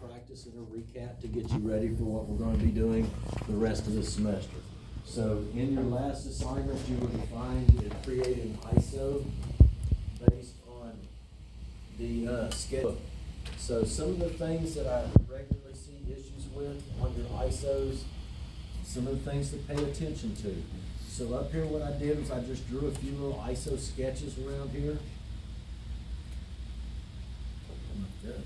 practice and a recap to get you ready for what we're going to be doing the rest of the semester. So in your last assignment, you were defined and creating ISO based on the schedule. So some of the things that I regularly see issues with on your ISOs, some of the things to pay attention to. So up here what I did was I just drew a few little ISO sketches around here. Good.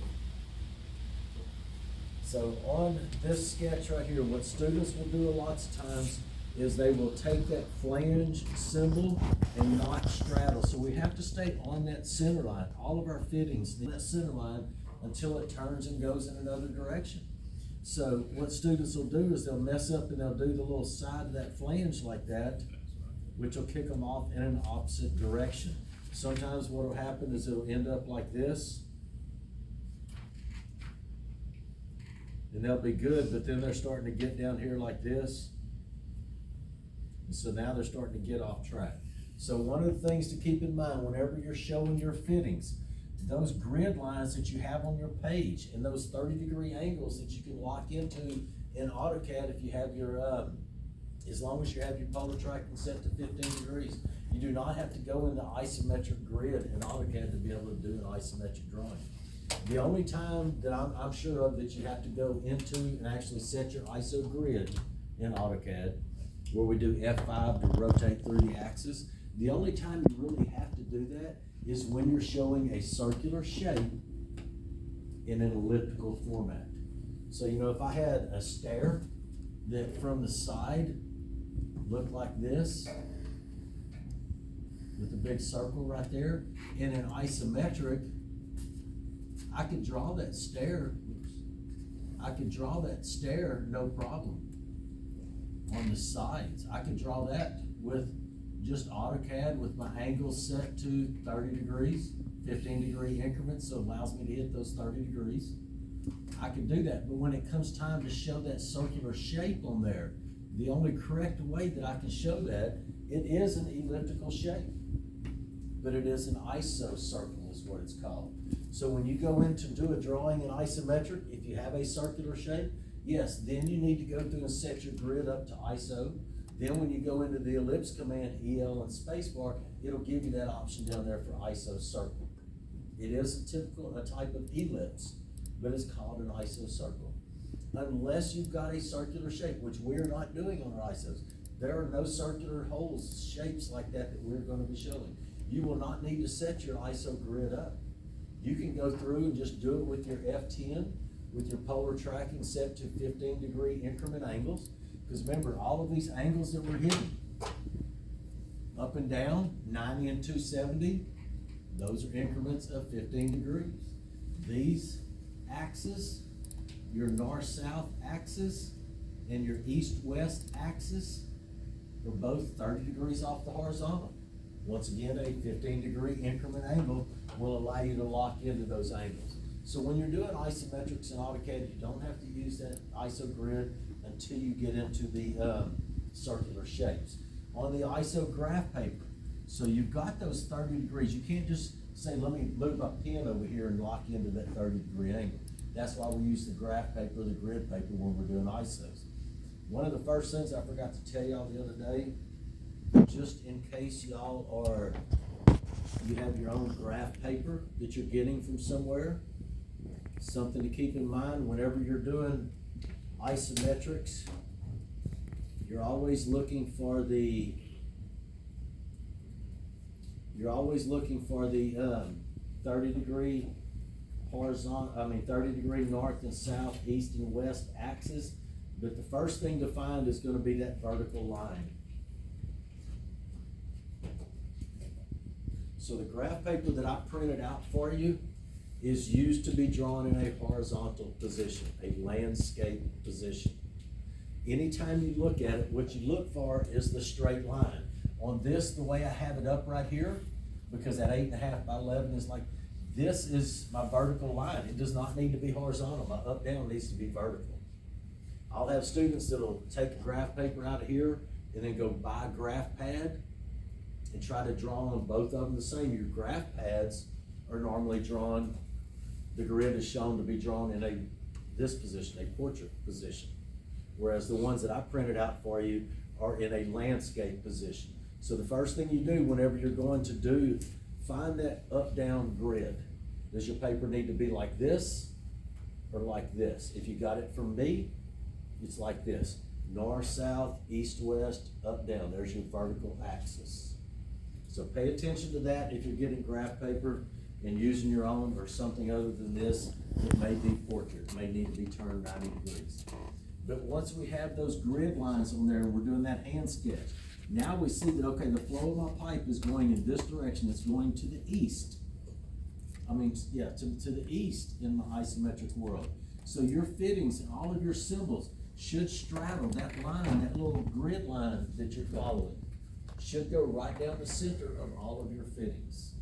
So on this sketch right here, what students will do lots of times is they will take that flange symbol and not straddle. So we have to stay on that center line. All of our fittings, that center line, until it turns and goes in another direction. So what students will do is they'll mess up and they'll do the little side of that flange like that, which will kick them off in an opposite direction. Sometimes what will happen is it'll end up like this. And they'll be good, but then they're starting to get down here like this. And so now they're starting to get off track. So one of the things to keep in mind whenever you're showing your fittings, those grid lines that you have on your page and those 30-degree angles that you can lock into in AutoCAD if you have your, as long as you have your polar tracking set to 15 degrees. You do not have to go into isometric grid in AutoCAD to be able to do an isometric drawing. The only time that I'm sure of that you have to go into and actually set your ISO grid in AutoCAD, where we do F5 to rotate through the axis, the only time you really have to do that is when you're showing a circular shape in an elliptical format. So, you know, if I had a stair that from the side looked like this, with a big circle right there, in an isometric, I could draw that stair. I could draw that stair, no problem, on the sides. I could draw that with just AutoCAD with my angles set to 30 degrees, 15-degree increments, so it allows me to hit those 30 degrees. I could do that, but when it comes time to show that circular shape on there, the only correct way that I can show that, it is an elliptical shape, but it is an iso circle is what it's called. So when you go in to do a drawing in isometric, if you have a circular shape, yes, then you need to go through and set your grid up to ISO. Then when you go into the ellipse command, EL and spacebar, it'll give you that option down there for ISO circle. It is a type of ellipse, but it's called an ISO circle. Unless you've got a circular shape, which we're not doing on our ISOs. There are no circular holes, shapes like that we're going to be showing. You will not need to set your ISO grid up. You can go through and just do it with your F10, with your polar tracking set to 15-degree increment angles. Because remember, all of these angles that we're hitting, up and down, 90 and 270, those are increments of 15 degrees. These axes, your north-south axis and your east-west axis, are both 30 degrees off the horizontal. Once again, a 15-degree increment angle will allow you to lock into those angles. So when you're doing isometrics in AutoCAD, you don't have to use that ISO grid until you get into the circular shapes. On the ISO graph paper, so you've got those 30 degrees. You can't just say, let me move my pen over here and lock into that 30-degree angle. That's why we use the graph paper, the grid paper when we're doing ISOs. One of the first things I forgot to tell y'all the other day, just in case y'all you have your own graph paper that you're getting from somewhere, something to keep in mind whenever you're doing isometrics, you're always looking for the 30-degree horizontal, 30-degree north and south, east and west axis. But the first thing to find is going to be that vertical line. So the graph paper that I printed out for you is used to be drawn in a horizontal position, a landscape position. Anytime you look at it, what you look for is the straight line. On this, the way I have it up right here, because that 8.5 by 11 is like, this is my vertical line. It does not need to be horizontal. My up down needs to be vertical. I'll have students that'll take a graph paper out of here and then go buy a graph pad and try to draw on both of them the same. Your graph pads are normally drawn, the grid is shown to be drawn in a this position, a portrait position. Whereas the ones that I printed out for you are in a landscape position. So the first thing you do whenever you're going to do, find that up-down grid. Does your paper need to be like this or like this? If you got it from me, it's like this. North, south, east, west, up, down. There's your vertical axis. So pay attention to that if you're getting graph paper and using your own or something other than this. It may be portrait, it may need to be turned 90 degrees. But once we have those grid lines on there and we're doing that hand sketch, now we see that, okay, the flow of my pipe is going in this direction. It's going to the east. To the east in my isometric world. So your fittings and all of your symbols should straddle that line, that little grid line that you're following. Should go right down the center of all of your fittings.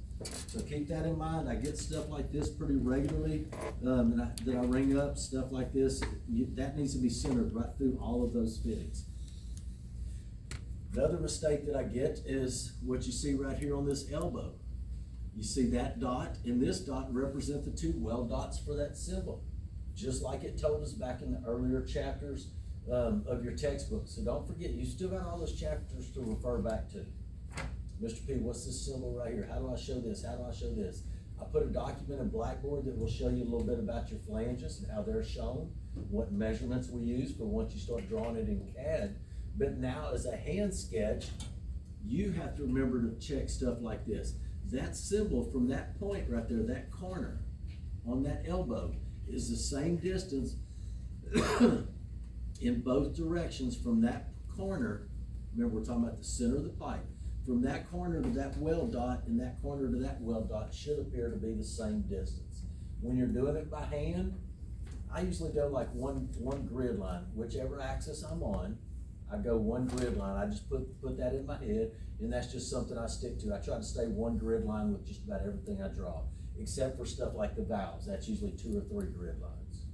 So keep that in mind. I get stuff like this pretty regularly that I ring up, stuff like this. That needs to be centered right through all of those fittings. The other mistake that I get is what you see right here on this elbow. You see that dot and this dot represent the two weld dots for that symbol. Just like it told us back in the earlier chapters of your textbook. So don't forget, you still got all those chapters to refer back to. Mr. P, what's this symbol right here? How do I show this? How do I show this? I put a document in Blackboard that will show you a little bit about your flanges and how they're shown, what measurements we use for once you start drawing it in CAD. But now as a hand sketch, you have to remember to check stuff like this. That symbol from that point right there, that corner on that elbow, is the same distance in both directions from that corner. Remember, we're talking about the center of the pipe. From that corner to that weld dot and that corner to that weld dot should appear to be the same distance. When you're doing it by hand, I usually go like one grid line. Whichever axis I'm on, I go one grid line. I just put that in my head, and that's just something I stick to. I try to stay one grid line with just about everything I draw, except for stuff like the valves. That's usually 2 or 3 grid lines.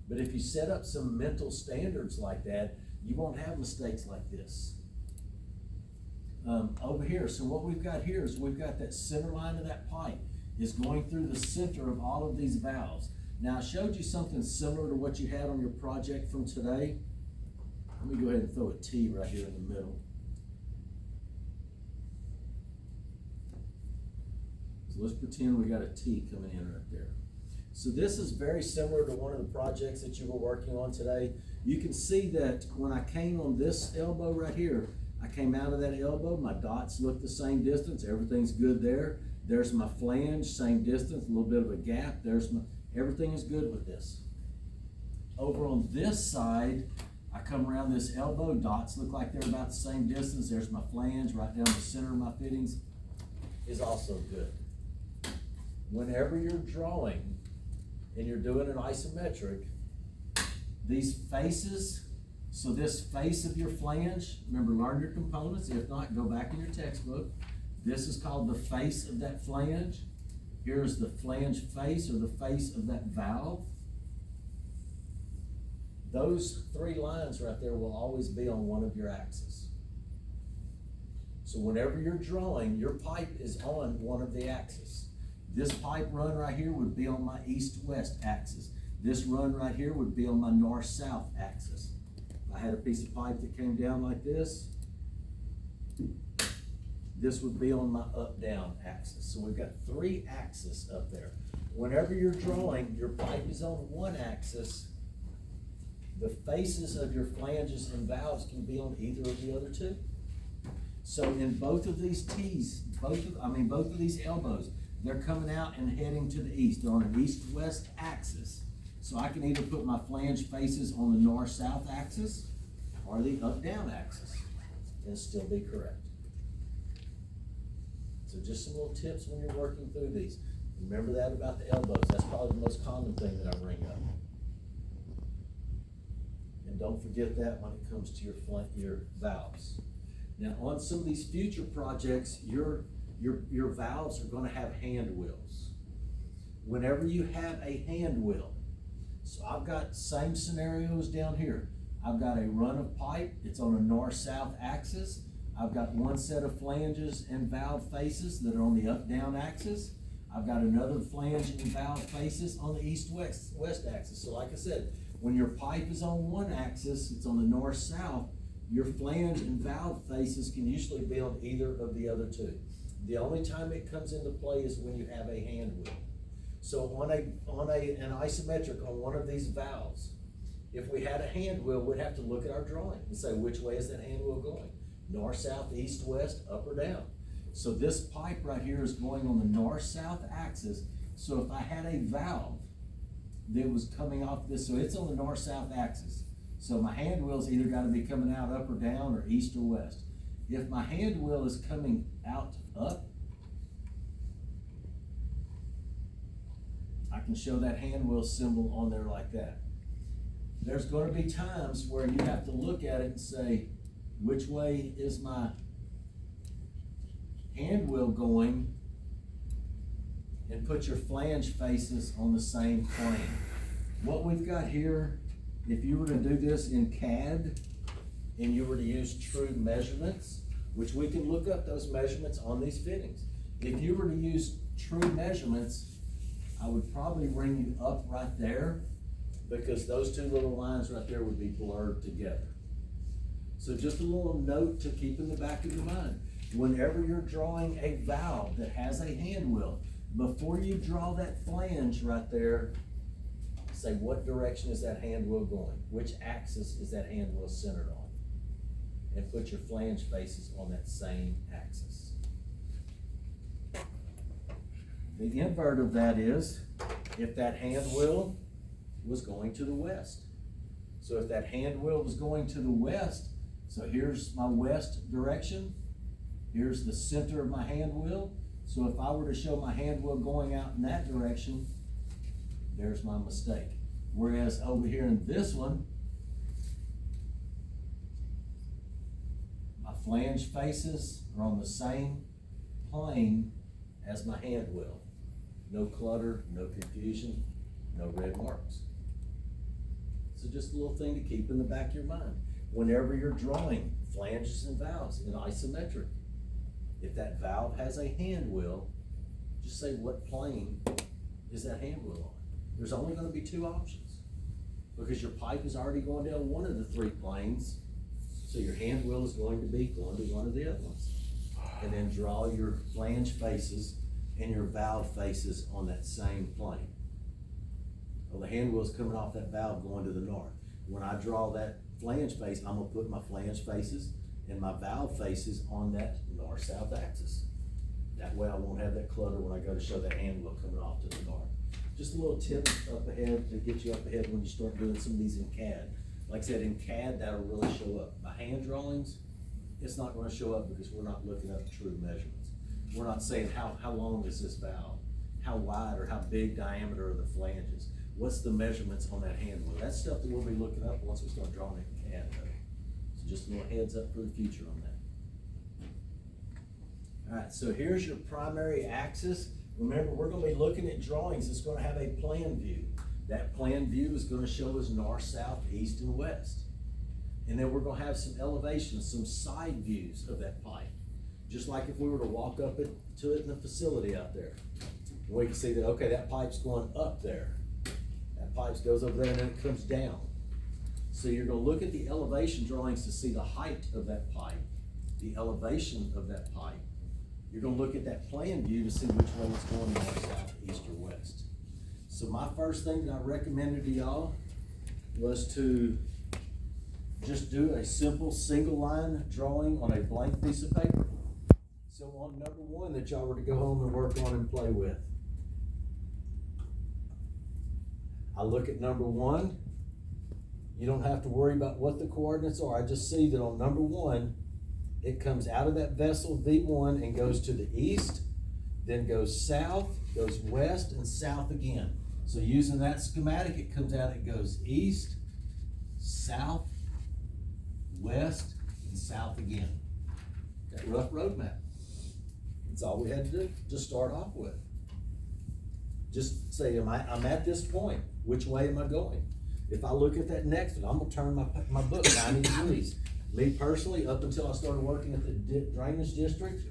But if you set up some mental standards like that, you won't have mistakes like this. Over here, so what we've got here is we've got that center line of that pipe is going through the center of all of these valves. Now I showed you something similar to what you had on your project from today. Let me go ahead and throw a T right here in the middle. So let's pretend we got a T coming in right there. So this is very similar to one of the projects that you were working on today. You can see that when I came on this elbow right here, I came out of that elbow, my dots look the same distance, everything's good there. There's my flange, same distance, a little bit of a gap. Everything is good with this. Over on this side, I come around this elbow, dots look like they're about the same distance. There's my flange right down the center of my fittings is also good. Whenever you're drawing and you're doing an isometric, these faces, so this face of your flange, remember, learn your components. If not, go back in your textbook. This is called the face of that flange. Here's the flange face, or the face of that valve. Those 3 lines right there will always be on one of your axes. So whenever you're drawing, your pipe is on one of the axes. This pipe run right here would be on my east-west axis. This run right here would be on my north-south axis. If I had a piece of pipe that came down like this, this would be on my up-down axis. So we've got 3 axes up there. Whenever you're drawing, your pipe is on one axis. The faces of your flanges and valves can be on either of the other 2. So in both of these T's, both of these elbows, they're coming out and heading to the east. They're on an east-west axis. So I can either put my flange faces on the north-south axis or the up-down axis and still be correct. So just some little tips when you're working through these. Remember that about the elbows. That's probably the most common thing that I bring up. And don't forget that when it comes to your valves. Now on some of these future projects, your valves are going to have hand wheels. Whenever you have a hand wheel, so I've got same scenarios down here. I've got a run of pipe, it's on a north-south axis. I've got one set of flanges and valve faces that are on the up-down axis. I've got another flange and valve faces on the east-west axis. So like I said, when your pipe is on one axis, it's on the north-south, your flange and valve faces can usually be on either of the other two. The only time it comes into play is when you have a hand wheel. So on an isometric on one of these valves, if we had a hand wheel, we'd have to look at our drawing and say, which way is that hand wheel going? North, south, east, west, up or down? So this pipe right here is going on the north-south axis. So if I had a valve that was coming off this, so it's on the north-south axis. So my hand wheel's either gotta be coming out up or down or east or west. If my hand wheel is coming out up, I can show that hand wheel symbol on there like that. There's gonna be times where you have to look at it and say, which way is my hand wheel going, and put your flange faces on the same plane. What we've got here, if you were to do this in CAD and you were to use true measurements, which we can look up those measurements on these fittings. If you were to use true measurements, I would probably bring you up right there, because those two little lines right there would be blurred together. So just a little note to keep in the back of your mind. Whenever you're drawing a valve that has a hand wheel, before you draw that flange right there, say what direction is that hand wheel going? Which axis is that hand wheel centered on? And put your flange faces on that same axis. The invert of that is if that hand wheel was going to the west. So if that hand wheel was going to the west, so here's my west direction, here's the center of my hand wheel. So if I were to show my hand wheel going out in that direction, there's my mistake. Whereas over here in this one, my flange faces are on the same plane as my hand wheel. No clutter, no confusion, no red marks. So just a little thing to keep in the back of your mind. Whenever you're drawing flanges and valves in isometric, if that valve has a hand wheel, just say what plane is that hand wheel on. There's only going to be two options, because your pipe is already going down one of the three planes, so your hand wheel is going to be going to one of the other ones. And then draw your flange faces and your valve faces on that same plane. Well, the hand wheel's coming off that valve going to the north. When I draw that flange face, I'm gonna put my flange faces and my valve faces on that north-south axis. That way I won't have that clutter when I go to show that hand wheel coming off to the north. Just a little tip up ahead to get you up ahead when you start doing some of these in CAD. Like I said, in CAD, that'll really show up. My hand drawings, it's not gonna show up because we're not looking up true measurements. We're not saying how long is this valve? How wide or how big diameter are the flanges? What's the measurements on that hand wheel? That's stuff that we'll be looking up once we start drawing it in CAD though. So just a little heads up for the future on that. All right, so here's your primary axis. Remember, we're gonna be looking at drawings that's gonna have a plan view. That plan view is gonna show us north, south, east, and west. And then we're gonna have some elevations, some side views of that pipe. Just like if we were to walk up to it in the facility out there. We can see that, okay, that pipe's going up there. That pipe goes over there and then it comes down. So you're gonna look at the elevation drawings to see the height of that pipe, the elevation of that pipe. You're gonna look at that plan view to see which way it's going, north, south, east, or west. So my first thing that I recommended to y'all was to just do a simple single line drawing on a blank piece of paper. So on number one that y'all were to go home and work on and play with, I look at number one. You don't have to worry about what the coordinates are. I just see that on number one, it comes out of that vessel V1 and goes to the east, then goes south, goes west, and south again. So using that schematic, it comes out, it goes east, south, west, and south again. That rough road map. That's all we had to do to start off with. Just say, I'm at this point. Which way am I going? If I look at that next one, I'm gonna turn my book 90 degrees. Me personally, up until I started working at the drainage district,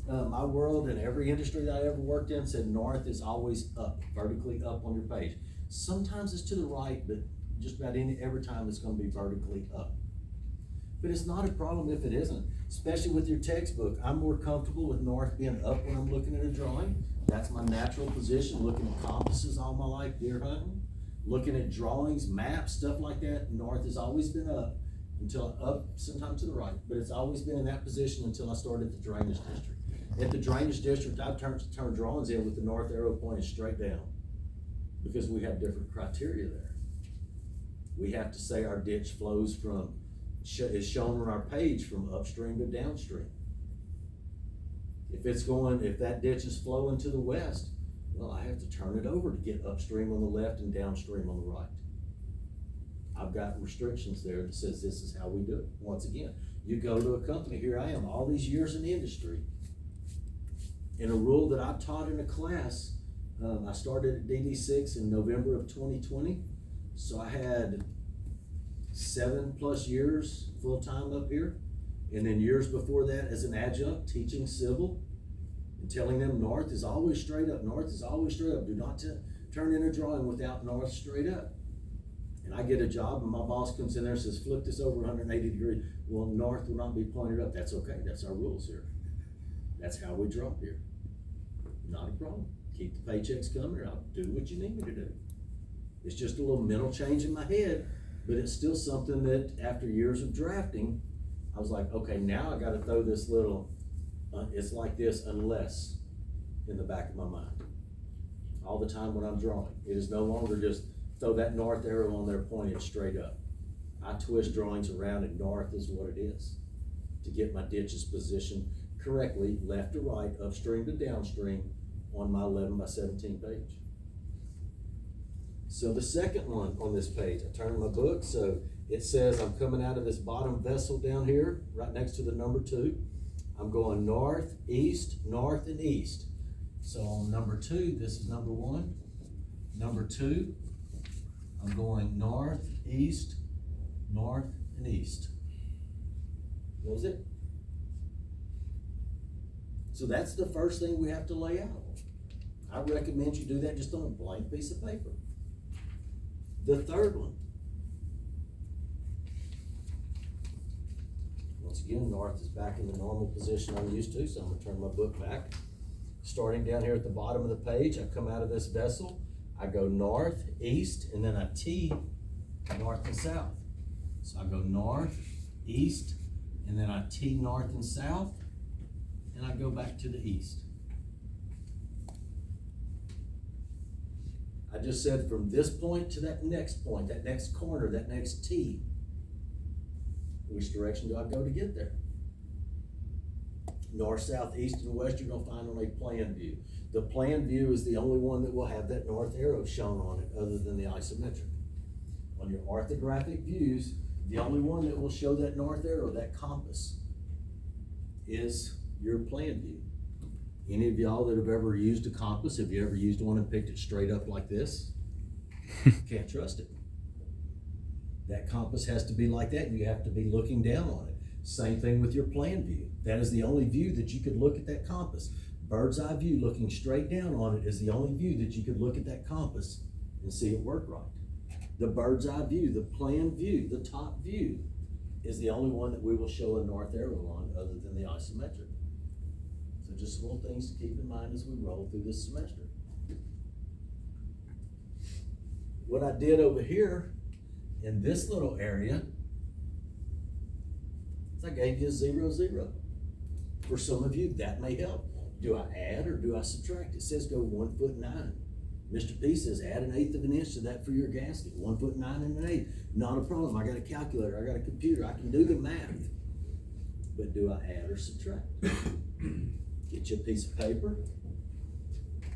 My world and every industry that I ever worked in said north is always up, vertically up on your page. Sometimes it's to the right, but just about every time it's gonna be vertically up. But it's not a problem if it isn't, especially with your textbook. I'm more comfortable with north being up when I'm looking at a drawing. That's my natural position, looking at compasses all my life, deer hunting, looking at drawings, maps, stuff like that. North has always been up until up, sometimes to the right, but it's always been in that position until I started the drainage district. At the drainage district, I've turned drawings in with the north arrow pointed straight down because we have different criteria there. We have to say our ditch flows from, is shown on our page from upstream to downstream. If that ditch is flowing to the west, well, I have to turn it over to get upstream on the left and downstream on the right. I've got restrictions there that says this is how we do it. Once again, you go to a company, here I am, all these years in the industry, and a rule that I taught in a class, I started at DD6 in November of 2020, so I had 7+ years full-time up here, and then years before that as an adjunct teaching civil and telling them north is always straight up, north is always straight up. Do not turn in a drawing without north straight up. And I get a job and my boss comes in there and says, flip this over 180 degrees. Well, north will not be pointed up. That's okay, that's our rules here. That's how we draw here. Not a problem. Keep the paychecks coming, I'll do what you need me to do. It's just a little mental change in my head, but it's still something that after years of drafting, I was like, okay, now I gotta throw this little, it's like this unless in the back of my mind. All the time when I'm drawing. It is no longer just throw that north arrow on there pointed straight up. I twist drawings around and north is what it is to get my ditches positioned correctly, left to right, upstream to downstream on my 11x17 page. So the second one on this page, I turn my book, so it says I'm coming out of this bottom vessel down here, right next to the number 2. I'm going north, east, north, and east. So on number 2, this is number 1. Number 2, I'm going north, east, north, and east. That was it. So that's the first thing we have to lay out. I recommend you do that just on a blank piece of paper. The third one. Once again, north is back in the normal position I'm used to, so I'm gonna turn my book back. Starting down here at the bottom of the page, I come out of this vessel, I go north, east, and then I T north and south. So I go north, east, and then I T north and south, and I go back to the east. I just said from this point to that next point, that next corner, that next T, which direction do I go to get there? North, south, east, and west you're gonna find on a plan view. The plan view is the only one that will have that north arrow shown on it other than the isometric. On your orthographic views, the only one that will show that north arrow, that compass, is your plan view. Any of y'all that have ever used a compass, have you ever used one and picked it straight up like this? Can't trust it. That compass has to be like that, and you have to be looking down on it. Same thing with your plan view. That is the only view that you could look at that compass. Bird's eye view, looking straight down on it, is the only view that you could look at that compass and see it work right. The bird's eye view, the plan view, the top view, is the only one that we will show a north arrow on other than the isometric. So just little things to keep in mind as we roll through this semester. What I did over here in this little area is I gave you a 0, 0. For some of you, that may help. Do I add or do I subtract? It says go 1 foot 9. Mr. P says add 1/8 of an inch to that for your gasket. 1 foot 9 and 1/8. Not a problem. I got a calculator. I got a computer. I can do the math. But do I add or subtract? Get you a piece of paper.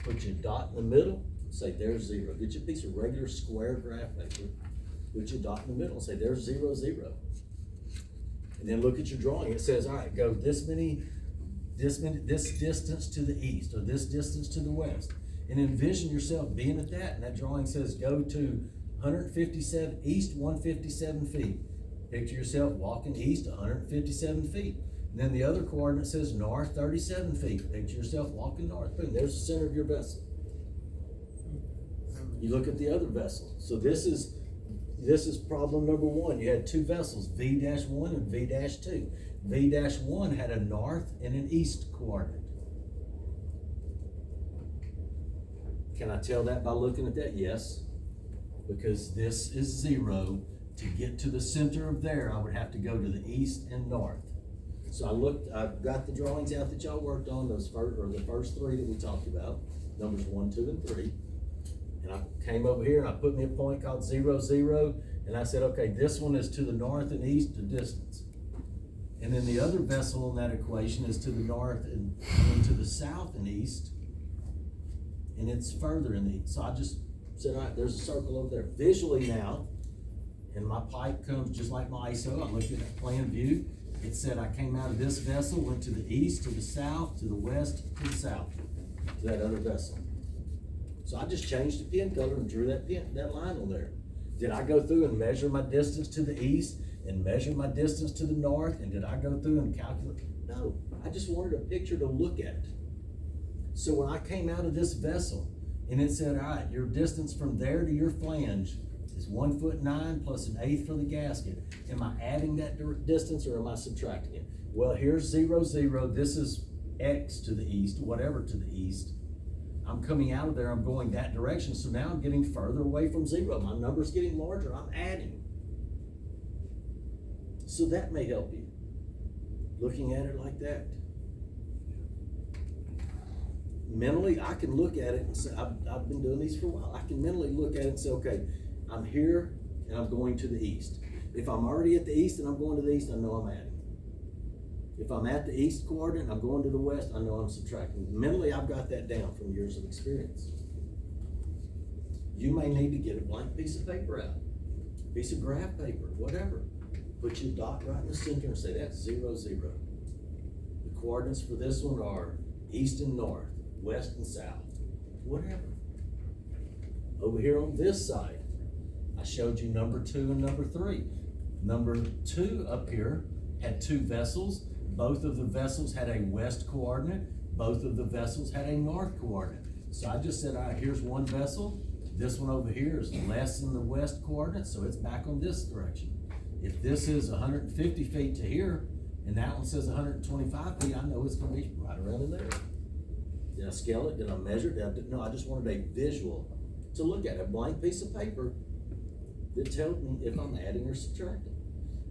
Put your dot in the middle. Say there's 0. Get you a piece of regular square graph paper. Put your dot in the middle and say there's 0, 0. And then look at your drawing. It says, all right, go this distance to the east or this distance to the west. And envision yourself being at that. And that drawing says go to 157 east, 157 feet. Picture yourself walking east 157 feet. And then the other coordinate says north 37 feet. Picture yourself walking north. Boom, there's the center of your vessel. You look at the other vessel. So this is problem number one. You had two vessels, V-1 and V-2. V-1 had a north and an east coordinate. Can I tell that by looking at that? Yes. Because this is 0. To get to the center of there, I would have to go to the east and north. So I've got the drawings out that y'all worked on, the first three that we talked about, numbers 1, 2, and 3. And I came over here and I put me a point called 0, 0, and I said, okay, this one is to the north and east of distance. And then the other vessel in that equation is to the north and to the south and east, and it's further in the east. So I just said, all right, there's a circle over there. Visually now, and my pipe comes just like my ISO. I looked at that plan view. It said I came out of this vessel, went to the east, to the south, to the west, to the south, to that other vessel. So I just changed the pin color and drew that line on there. Did I go through and measure my distance to the east and measure my distance to the north? And did I go through and calculate? No, I just wanted a picture to look at. So when I came out of this vessel and it said, all right, your distance from there to your flange is 1 foot 9 plus 1/8 for the gasket. Am I adding that distance or am I subtracting it? Well, here's 0, 0. This is X to the east, whatever to the east. I'm coming out of there, I'm going that direction. So now I'm getting further away from 0. My number's getting larger, I'm adding. So that may help you, looking at it like that. Mentally, I can look at it and say, I've been doing these for a while. I can mentally look at it and say, okay, I'm here and I'm going to the east. If I'm already at the east and I'm going to the east, I know I'm adding. If I'm at the east coordinate and I'm going to the west, I know I'm subtracting. Mentally, I've got that down from years of experience. You may need to get a blank piece of paper out, piece of graph paper, whatever. Put your dot right in the center and say that's 0, 0. The coordinates for this one are east and north, west and south, whatever. Over here on this side, I showed you number 2 and number 3. Number 2 up here had two vessels. Both of the vessels had a west coordinate. Both of the vessels had a north coordinate. So I just said, all right, here's one vessel. This one over here is less than the west coordinate, so it's back on this direction. If this is 150 feet to here, and that one says 125 feet, I know it's gonna be right around in there. Did I scale it? Did I measure it? No, I just wanted a visual to look at, a blank piece of paper that tells me if I'm adding or subtracting.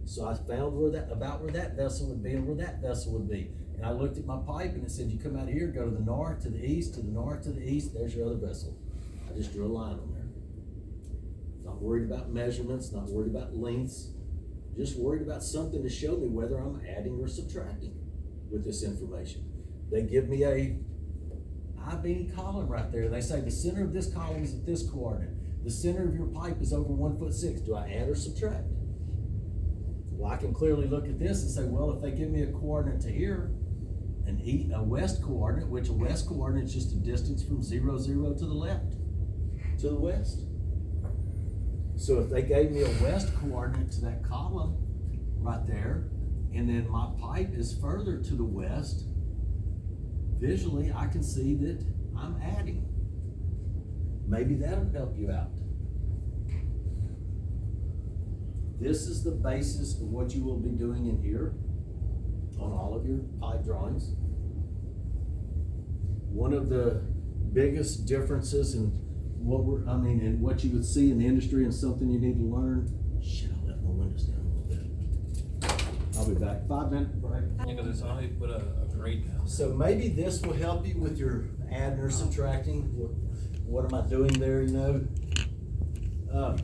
So I found about where that vessel would be and where that vessel would be. And I looked at my pipe and it said, you come out of here, go to the north, to the east, to the north, to the east, there's your other vessel. I just drew a line on there. Not worried about measurements, not worried about lengths, just worried about something to show me whether I'm adding or subtracting with this information. They give me a I-beam column right there. They say the center of this column is at this coordinate. The center of your pipe is over 1'6". Do I add or subtract? Well, I can clearly look at this and say, well, if they give me a coordinate to here, a west coordinate, which a west coordinate is just a distance from 0, 0 to the left, to the west. So if they gave me a west coordinate to that column right there, and then my pipe is further to the west, visually I can see that I'm adding. Maybe that'll help you out. This is the basis of what you will be doing in here on all of your pipe drawings. One of the biggest differences in what you would see in the industry and something you need to learn. Shit, I left my windows down a little bit. I'll be back. 5-minute break. Because it's only put a grade down. So maybe this will help you with your adding or subtracting. What am I doing there, you know?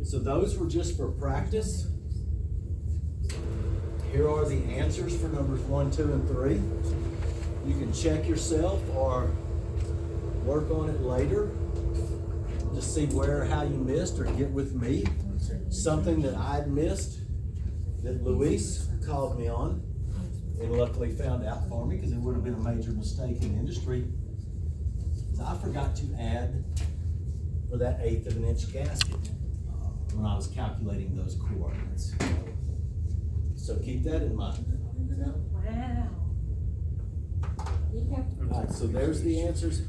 So those were just for practice. Here are the answers for numbers 1, 2, and 3. You can check yourself or work on it later to see how you missed, or get with me. Something that I'd missed that Luis called me on and luckily found out for me, because it would have been a major mistake in the industry, is I forgot to add for that 1/8 of an inch gasket when I was calculating those coordinates. So keep that in mind. Wow. Alright, so there's the answers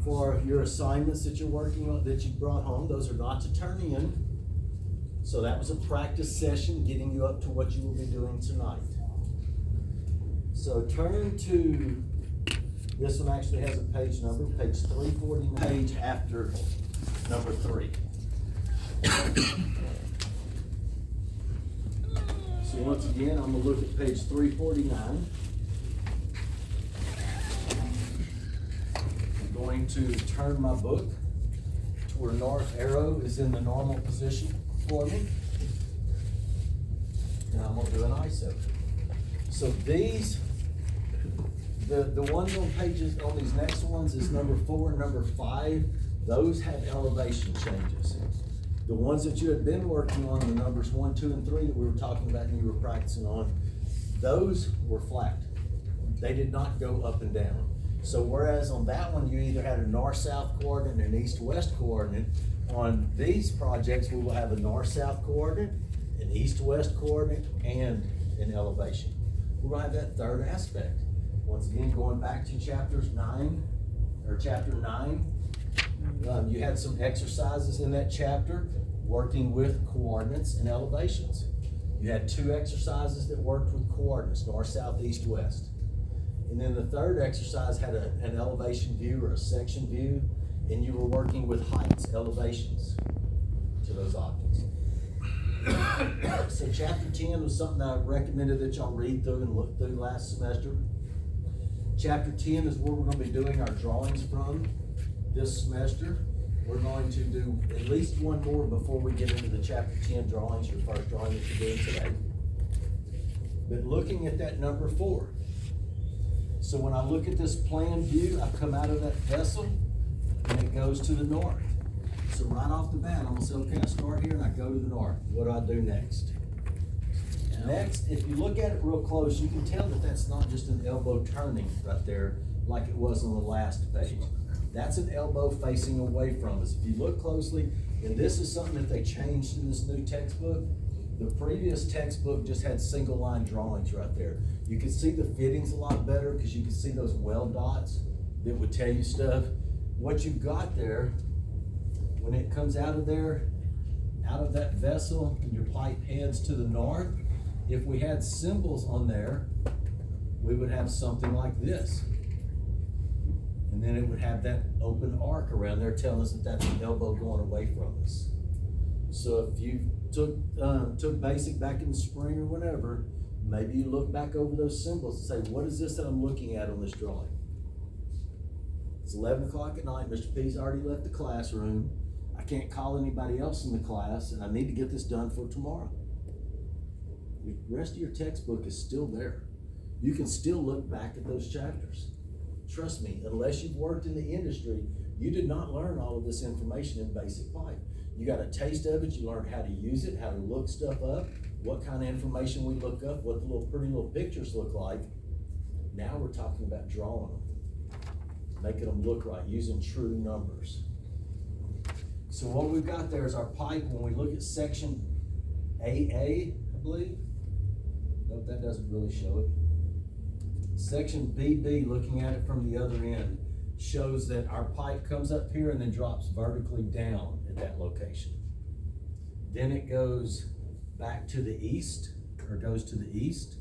for your assignments that you're working on, that you brought home. Those are not to turn in. So that was a practice session, getting you up to what you will be doing tonight. So turn to, this one actually has a page number, page 340, page after number 3. So once again, I'm gonna look at page 349. I'm going to turn my book to where north arrow is in the normal position for me. And I'm gonna do an ISO. So these, the ones on pages, on these next ones is number 4 and number 5. Those have elevation changes. The ones that you had been working on, the numbers 1, 2, and 3 that we were talking about and you were practicing on, those were flat. They did not go up and down. So whereas on that one, you either had a north-south coordinate and an east-west coordinate, on these projects, we will have a north-south coordinate, an east-west coordinate, and an elevation. We're gonna have that third aspect. Once again, going back to chapter 9, you had some exercises in that chapter working with coordinates and elevations. You had 2 exercises that worked with coordinates, north, south, east, west. And then the third exercise had an elevation view or a section view, and you were working with heights, elevations to those objects. So chapter 10 was something I recommended that y'all read through and look through last semester. Chapter 10 is where we're gonna be doing our drawings from this semester. We're going to do at least one more before we get into the chapter 10 drawings, your first drawing that you're doing today. But looking at that number 4. So when I look at this plan view, I come out of that vessel and it goes to the north. So right off the bat, I'm gonna say, okay, I start here and I go to the north. What do I do next? Next, if you look at it real close, you can tell that that's not just an elbow turning right there like it was on the last page. That's an elbow facing away from us. If you look closely, and this is something that they changed in this new textbook. The previous textbook just had single line drawings right there. You could see the fittings a lot better because you could see those weld dots that would tell you stuff. What you've got there, when it comes out of there, out of that vessel, and your pipe heads to the north, if we had symbols on there, we would have something like this. And then it would have that open arc around there telling us that that's an elbow going away from us. So if you took basic back in the spring or whatever, maybe you look back over those symbols and say, what is this that I'm looking at on this drawing? It's 11 o'clock at night, Mr. P's already left the classroom. I can't call anybody else in the class and I need to get this done for tomorrow. The rest of your textbook is still there. You can still look back at those chapters. Trust me, unless you've worked in the industry, you did not learn all of this information in basic pipe. You got a taste of it, you learned how to use it, how to look stuff up, what kind of information we look up, what the little pretty little pictures look like. Now we're talking about drawing them, making them look right, using true numbers. So what we've got there is our pipe. When we look at section AA, I believe. Nope, that doesn't really show it. Section BB, looking at it from the other end, shows that our pipe comes up here and then drops vertically down at that location. Then it goes back to the east, or goes to the east.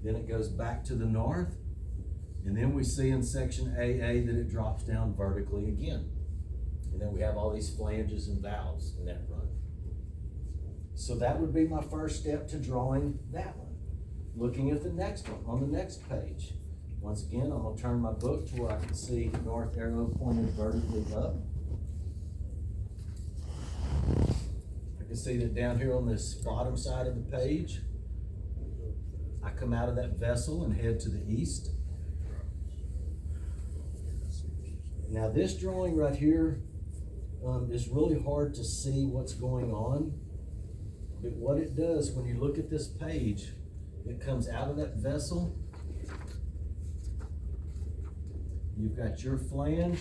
Then it goes back to the north. And then we see in section AA that it drops down vertically again. And then we have all these flanges and valves in that run. So that would be my first step to drawing that one. Looking at the next one on the next page. Once again, I'm gonna turn my book to where I can see the north arrow pointed vertically up. I can see that down here on this bottom side of the page, I come out of that vessel and head to the east. Now this drawing right here is really hard to see what's going on, but what it does when you look at this page, it comes out of that vessel. You've got your flange,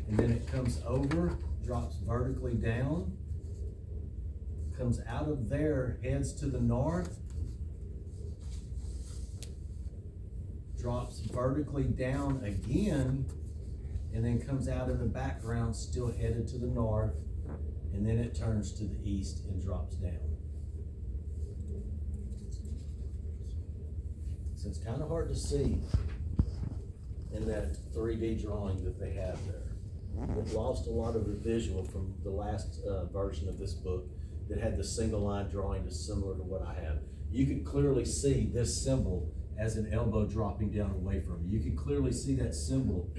and then it comes over, drops vertically down, comes out of there, heads to the north, drops vertically down again, and then comes out in the background, still headed to the north, and then it turns to the east and drops down. So it's kind of hard to see in that 3D drawing that they have there. It lost a lot of the visual from the last version of this book that had the single line drawing that's similar to what I have. You could clearly see this symbol as an elbow dropping down away from you. You could clearly see that symbol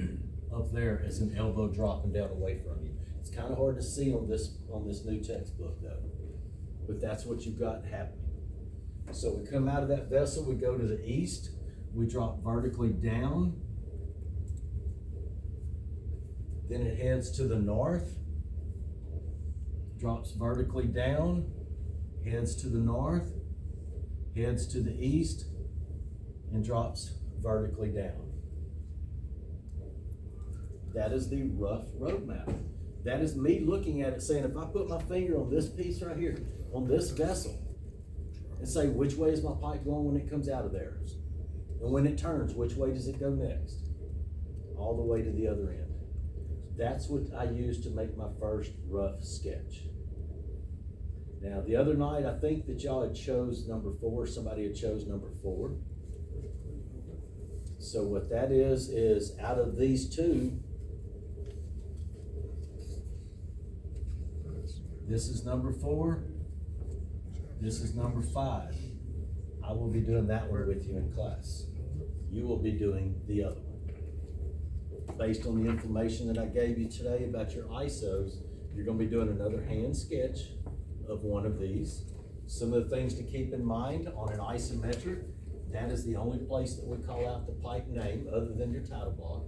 up there as an elbow dropping down away from you. It's kind of hard to see on this new textbook though, but that's what you've got happening. So we come out of that vessel, we go to the east, we drop vertically down, then it heads to the north, drops vertically down, heads to the north, heads to the east, and drops vertically down. That is the rough roadmap. That is me looking at it saying, if I put my finger on this piece right here, on this vessel, and say, which way is my pipe going when it comes out of there? And when it turns, which way does it go next? All the way to the other end. That's what I used to make my first rough sketch. Now, the other night, I think that y'all had chose number 4. Somebody had chose number 4. So what that is out of these two, this is number 4. This is number 5. I will be doing that one with you in class. You will be doing the other one. Based on the information that I gave you today about your ISOs, you're going to be doing another hand sketch of one of these. Some of the things to keep in mind on an isometric, that is the only place that we call out the pipe name other than your title block.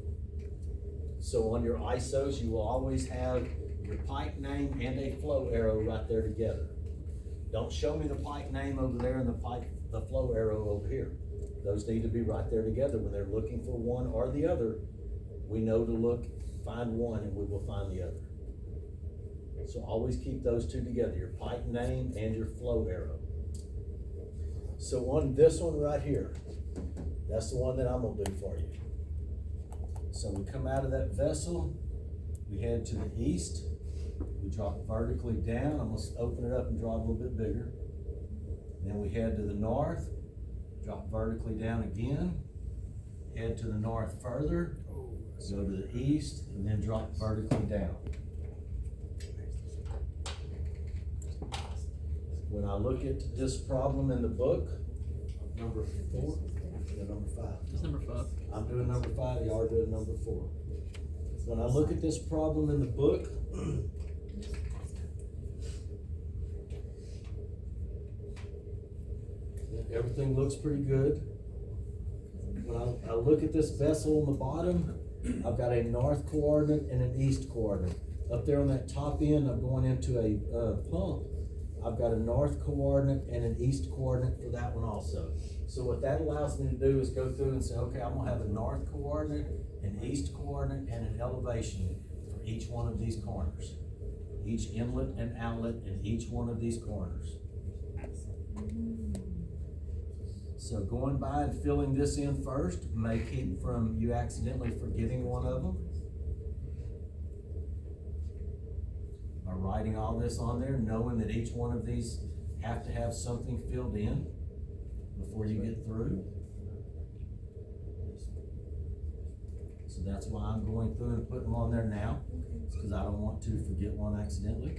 So on your ISOs, you will always have your pipe name and a flow arrow right there together. Don't show me the pipe name over there and the flow arrow over here. Those need to be right there together. When they're looking for one or the other, we know to find one and we will find the other. So always keep those two together, your pipe name and your flow arrow. So on this one right here, that's the one that I'm gonna do for you. So we come out of that vessel, we head to the east, we drop vertically down. I'm gonna open it up and draw it a little bit bigger. Then we head to the north, drop vertically down again, head to the north further, go to the east, and then drop vertically down. When I look at this problem in the book, number 4, or number 5? It's number 5. I'm doing number 5, y'all are doing number 4. When I look at this problem in the book, everything looks pretty good. When I look at this vessel on the bottom, I've got a north coordinate and an east coordinate. Up there on that top end, I'm going into a pump. I've got a north coordinate and an east coordinate for that one also. So what that allows me to do is go through and say, okay, I'm gonna have a north coordinate, an east coordinate, and an elevation for each one of these corners. Each inlet and outlet in each one of these corners. So going by and filling this in first may keep from you accidentally forgetting one of them. By writing all this on there, knowing that each one of these have to have something filled in before you get through. So that's why I'm going through and putting them on there now, because I don't want to forget one accidentally.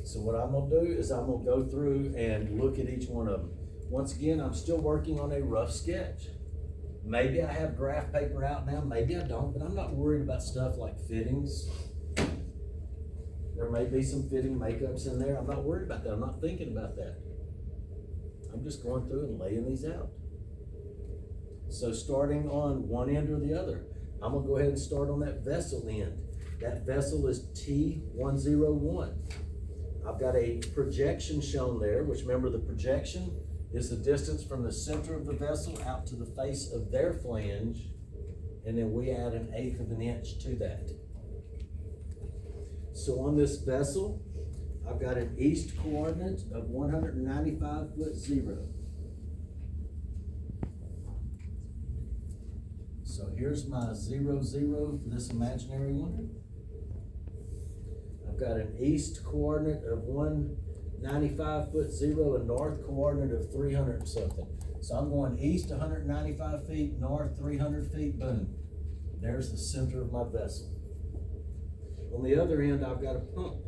So what I'm gonna do is I'm gonna go through and look at each one of them. Once again, I'm still working on a rough sketch. Maybe I have graph paper out now, maybe I don't, but I'm not worried about stuff like fittings. There may be some fitting makeups in there. I'm not worried about that. I'm not thinking about that. I'm just going through and laying these out. So starting on one end or the other, I'm gonna go ahead and start on that vessel end. That vessel is T101. I've got a projection shown there, which remember the projection is the distance from the center of the vessel out to the face of their flange, and then we add 1/8 of an inch to that. So on this vessel, I've got an east coordinate of 195.0. So here's my 0, 0 for this imaginary one. I've got an east coordinate of 195.0, a north coordinate of 300 and something. So I'm going east 195 feet, north 300 feet, boom. There's the center of my vessel. On the other end, I've got a pump.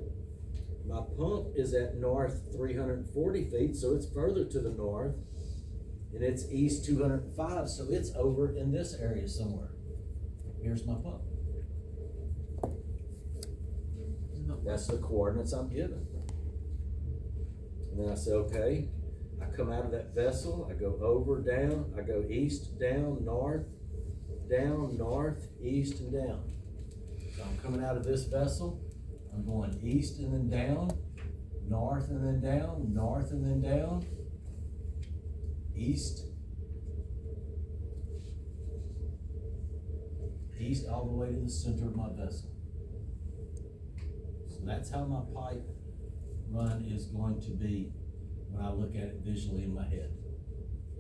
My pump is at north 340 feet, so it's further to the north, and it's east 205, so it's over in this area somewhere. Here's my pump. That's the coordinates I'm given. And then I say, okay, I come out of that vessel, I go over, down, I go east, down, north, east, and down. So I'm coming out of this vessel, I'm going east and then down, north and then down, north and then down, east, all the way to the center of my vessel. So that's how my pipe run is going to be when I look at it visually in my head.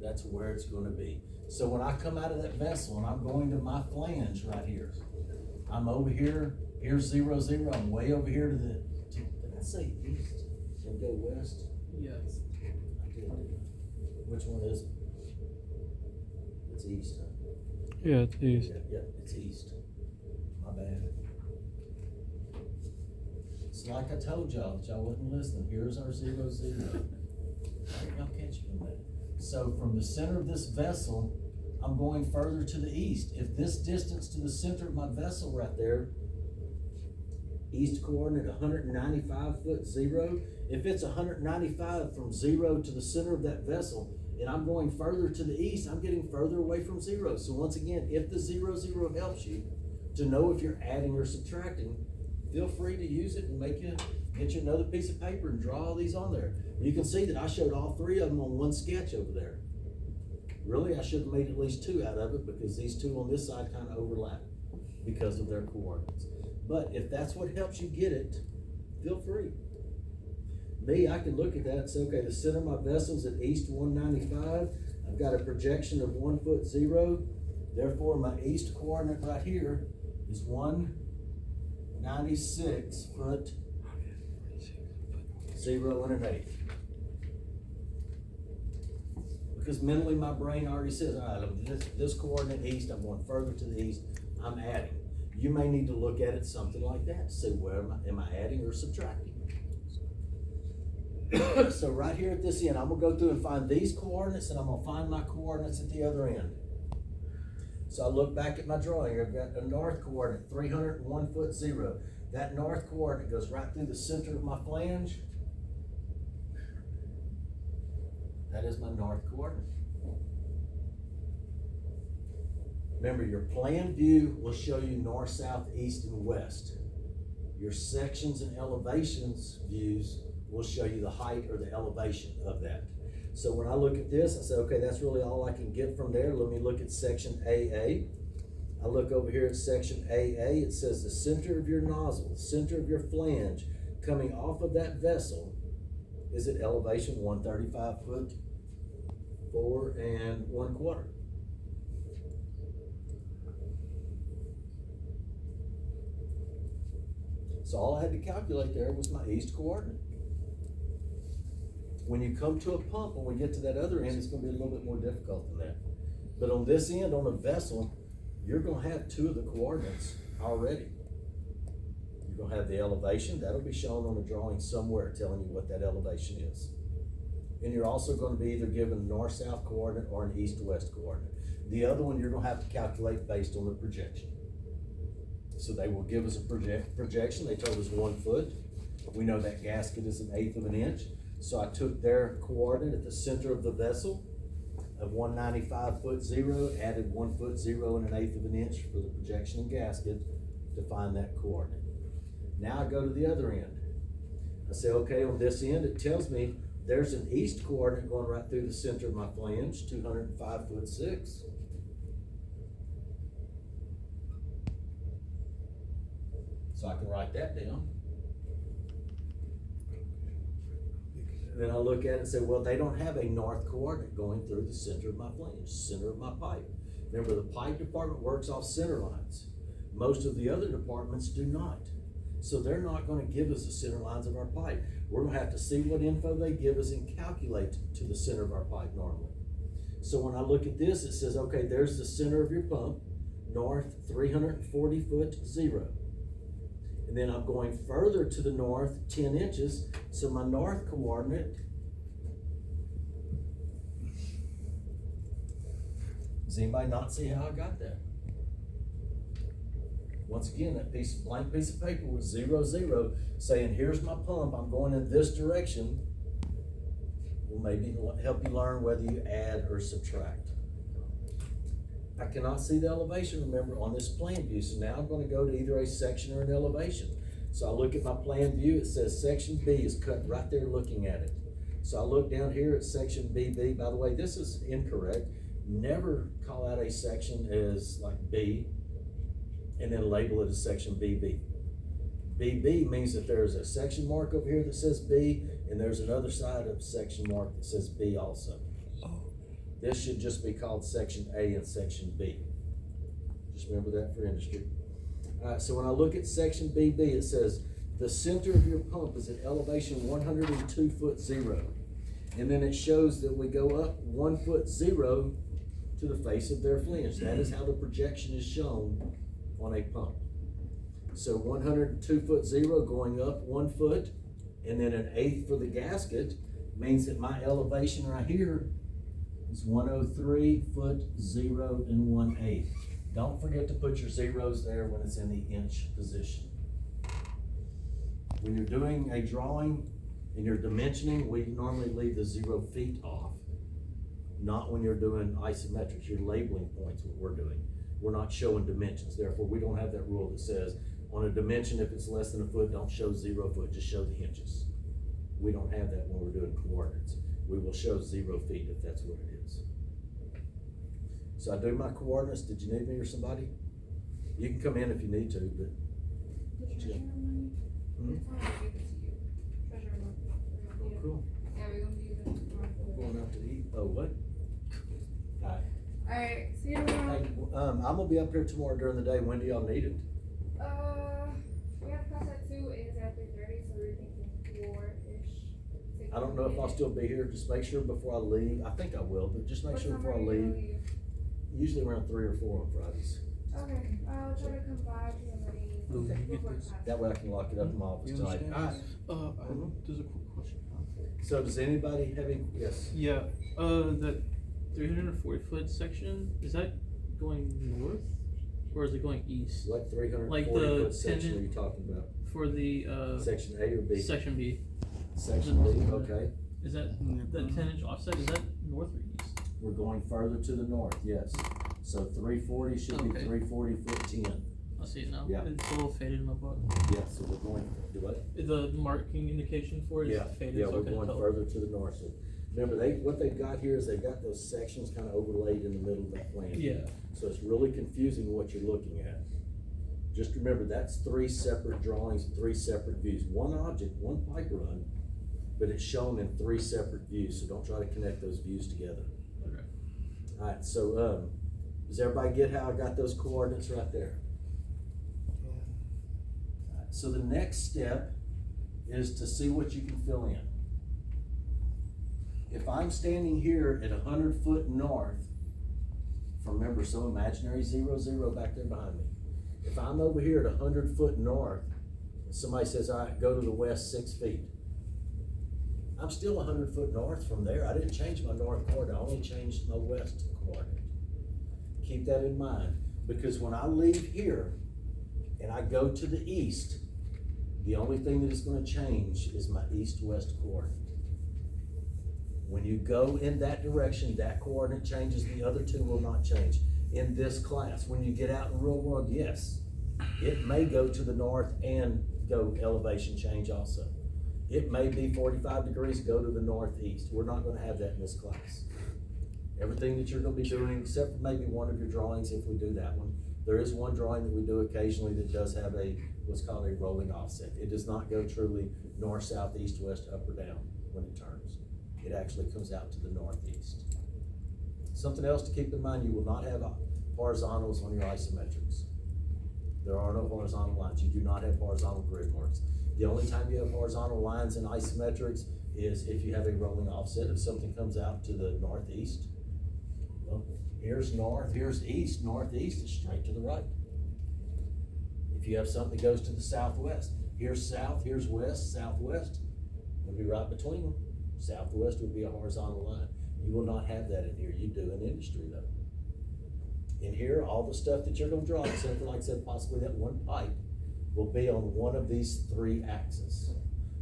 That's where it's going to be. So when I come out of that vessel and I'm going to my flange right here, I'm over here, here's 0, 0, I'm way over here to the, did I say east and go west? Yes. I did. Which one is it? It's east, huh? Yeah, it's east. Yeah, it's east. My bad. It's like I told y'all that y'all wasn't listening. Here's our 0, 0. Y'all catch me on that. So from the center of this vessel, I'm going further to the east. If this distance to the center of my vessel right there, east coordinate 195.0, if it's 195 from 0 to the center of that vessel, and I'm going further to the east, I'm getting further away from 0. So once again, if the 0, 0 helps you to know if you're adding or subtracting, feel free to use it and get you another piece of paper and draw all these on there. You can see that I showed all 3 of them on one sketch over there. Really, I should have made at least 2 out of it because these 2 on this side kind of overlap because of their coordinates. But if that's what helps you get it, feel free. Me, I can look at that and say, okay, the center of my vessel's at east 195. I've got a projection of 1.0. Therefore, my east coordinate right here is 196 foot 0 and 1/8. Because mentally my brain already says, all right, this coordinate east, I'm going further to the east, I'm adding. You may need to look at it something like that to say, where am I adding or subtracting? So right here at this end, I'm gonna go through and find these coordinates, and I'm gonna find my coordinates at the other end. So I look back at my drawing, I've got a north coordinate, 301.0. That north coordinate goes right through the center of my flange. That is my north coordinate. Remember, your plan view will show you north, south, east, and west. Your sections and elevations views will show you the height or the elevation of that. So when I look at this, I say, okay, that's really all I can get from there. Let me look at section AA. I look over here at section AA. It says the center of your nozzle, the center of your flange coming off of that vessel is at elevation 135 foot 4 1/4. So all I had to calculate there was my east coordinate. When you come to a pump, when we get to that other end, it's gonna be a little bit more difficult than that. But on this end, on a vessel, you're gonna have 2 of the coordinates already. You're gonna have the elevation, that'll be shown on a drawing somewhere telling you what that elevation is. And you're also gonna be either given a north-south coordinate or an east-west coordinate. The other one you're gonna have to calculate based on the projection. So they will give us a projection. They told us 1 foot. We know that gasket is 1/8 of an inch. So I took their coordinate at the center of the vessel of 195.0, added 1 foot 0 and 1/8 of an inch for the projection and gasket to find that coordinate. Now I go to the other end. I say, okay, on this end, it tells me there's an east coordinate going right through the center of my flange, 205'6". So I can write that down. Then I look at it and say, well, they don't have a north coordinate going through the center of my flange, center of my pipe. Remember, the pipe department works off center lines. Most of the other departments do not. So they're not gonna give us the center lines of our pipe. We're gonna have to see what info they give us and calculate to the center of our pipe normally. So when I look at this, it says, okay, there's the center of your pump, north 340 foot 0. And then I'm going further to the north 10 inches, so my north coordinate, does anybody not see how I got that? Once again, that blank piece of paper was 0, 0, saying here's my pump, I'm going in this direction. Will maybe help you learn whether you add or subtract. I cannot see the elevation, remember, on this plan view, so now I'm gonna go to either a section or an elevation. So I look at my plan view, it says section B is cut right there looking at it. So I look down here at section BB. By the way, this is incorrect. Never call out a section as like B and then label it as section BB. BB means that there's a section mark over here that says B, and there's another side of section mark that says B also. This should just be called section A and section B. Just remember that for industry. All right, so when I look at section BB, it says the center of your pump is at elevation 102 foot 0. And then it shows that we go up 1 foot 0 to the face of their flange. That is how the projection is shown on a pump. So 102 foot 0 going up 1 foot, and then 1/8 for the gasket means that my elevation right here is 103 foot 0 and 1/8. Don't forget to put your zeros there when it's in the inch position. When you're doing a drawing and you're dimensioning, we normally leave the 0 feet off. Not when you're doing isometrics, you're labeling points, what we're doing. We're not showing dimensions, therefore we don't have that rule that says on a dimension, if it's less than a foot, don't show 0 foot, just show the inches. We don't have that when we're doing coordinates. We will show 0 feet if that's what it is. So I do my coordinates. Did you need me or somebody? You can come in if you need to, but. The treasurer money, it's all I give it to you. Treasurer money. Cool. Yeah, we're gonna be using it tomorrow. Going out to eat. Oh, what? Hi. Alright, see you tomorrow. Hey, I'm gonna be up here tomorrow during the day. When do y'all need it? We have class at 2, it is at 3:30, so we're thinking 4-ish. I don't know if I'll still be here. Just make sure before I leave. I think I will, but just make sure before I leave. Usually around 3 or 4 on Fridays. Okay, I'll try to come by to the meeting before class. That way I can lock it up in my office tonight. Alright. There's a quick question. So does anybody have any, yes? Yeah, that 340 foot section, is that going north or is it going east? What 340 Like the foot section are tangent- you talking about? For the, Section A or B? section B, Section B, okay. is that 10-inch offset, is that north or east? We're going further to the north, yes. So 340 should be Okay. 340 foot 10. I see it now. Yeah. It's a little faded in my book. Yeah, so we're going, do what? The marking indication for it is faded, Yeah, so I we're couldn't going tell. further to the north. So remember, what they've got here is they've got those sections kind of overlaid in the middle of that plan. Yeah. So it's really confusing what you're looking at. Just remember, that's 3 separate drawings, 3 separate views. One object, one pipe run, but it's shown in 3 separate views, so don't try to connect those views together. Okay. Alright, so, does everybody get how I got those coordinates right there? Alright, so the next step is to see what you can fill in. If I'm standing here at 100 foot north, remember some imaginary 0, 0 back there behind me. If I'm over here at 100 foot north, and somebody says, all right, go to the west 6 feet. I'm still 100 foot north from there. I didn't change my north coordinate, I only changed my west coordinate. Keep that in mind, because when I leave here and I go to the east, the only thing that is gonna change is my east-west coordinate. When you go in that direction, that coordinate changes, the other 2 will not change. In this class, when you get out in the real world, yes, it may go to the north and go elevation change also. It may be 45 degrees, go to the northeast. We're not gonna have that in this class. Everything that you're gonna be doing, except for maybe one of your drawings, if we do that one. There is one drawing that we do occasionally that does have what's called a rolling offset. It does not go truly north, south, east, west, up or down when it turns. It actually comes out to the northeast. Something else to keep in mind, you will not have horizontals on your isometrics. There are no horizontal lines. You do not have horizontal grid marks. The only time you have horizontal lines in isometrics is if you have a rolling offset. If something comes out to the northeast, well, here's north, here's east, northeast is straight to the right. If you have something that goes to the southwest, here's south, here's west, southwest, it'll be right between them. Southwest would be a horizontal line. You will not have that in here. You do in industry though. In here, all the stuff that you're gonna draw, except for, like I said, possibly that one pipe, will be on one of these three axes.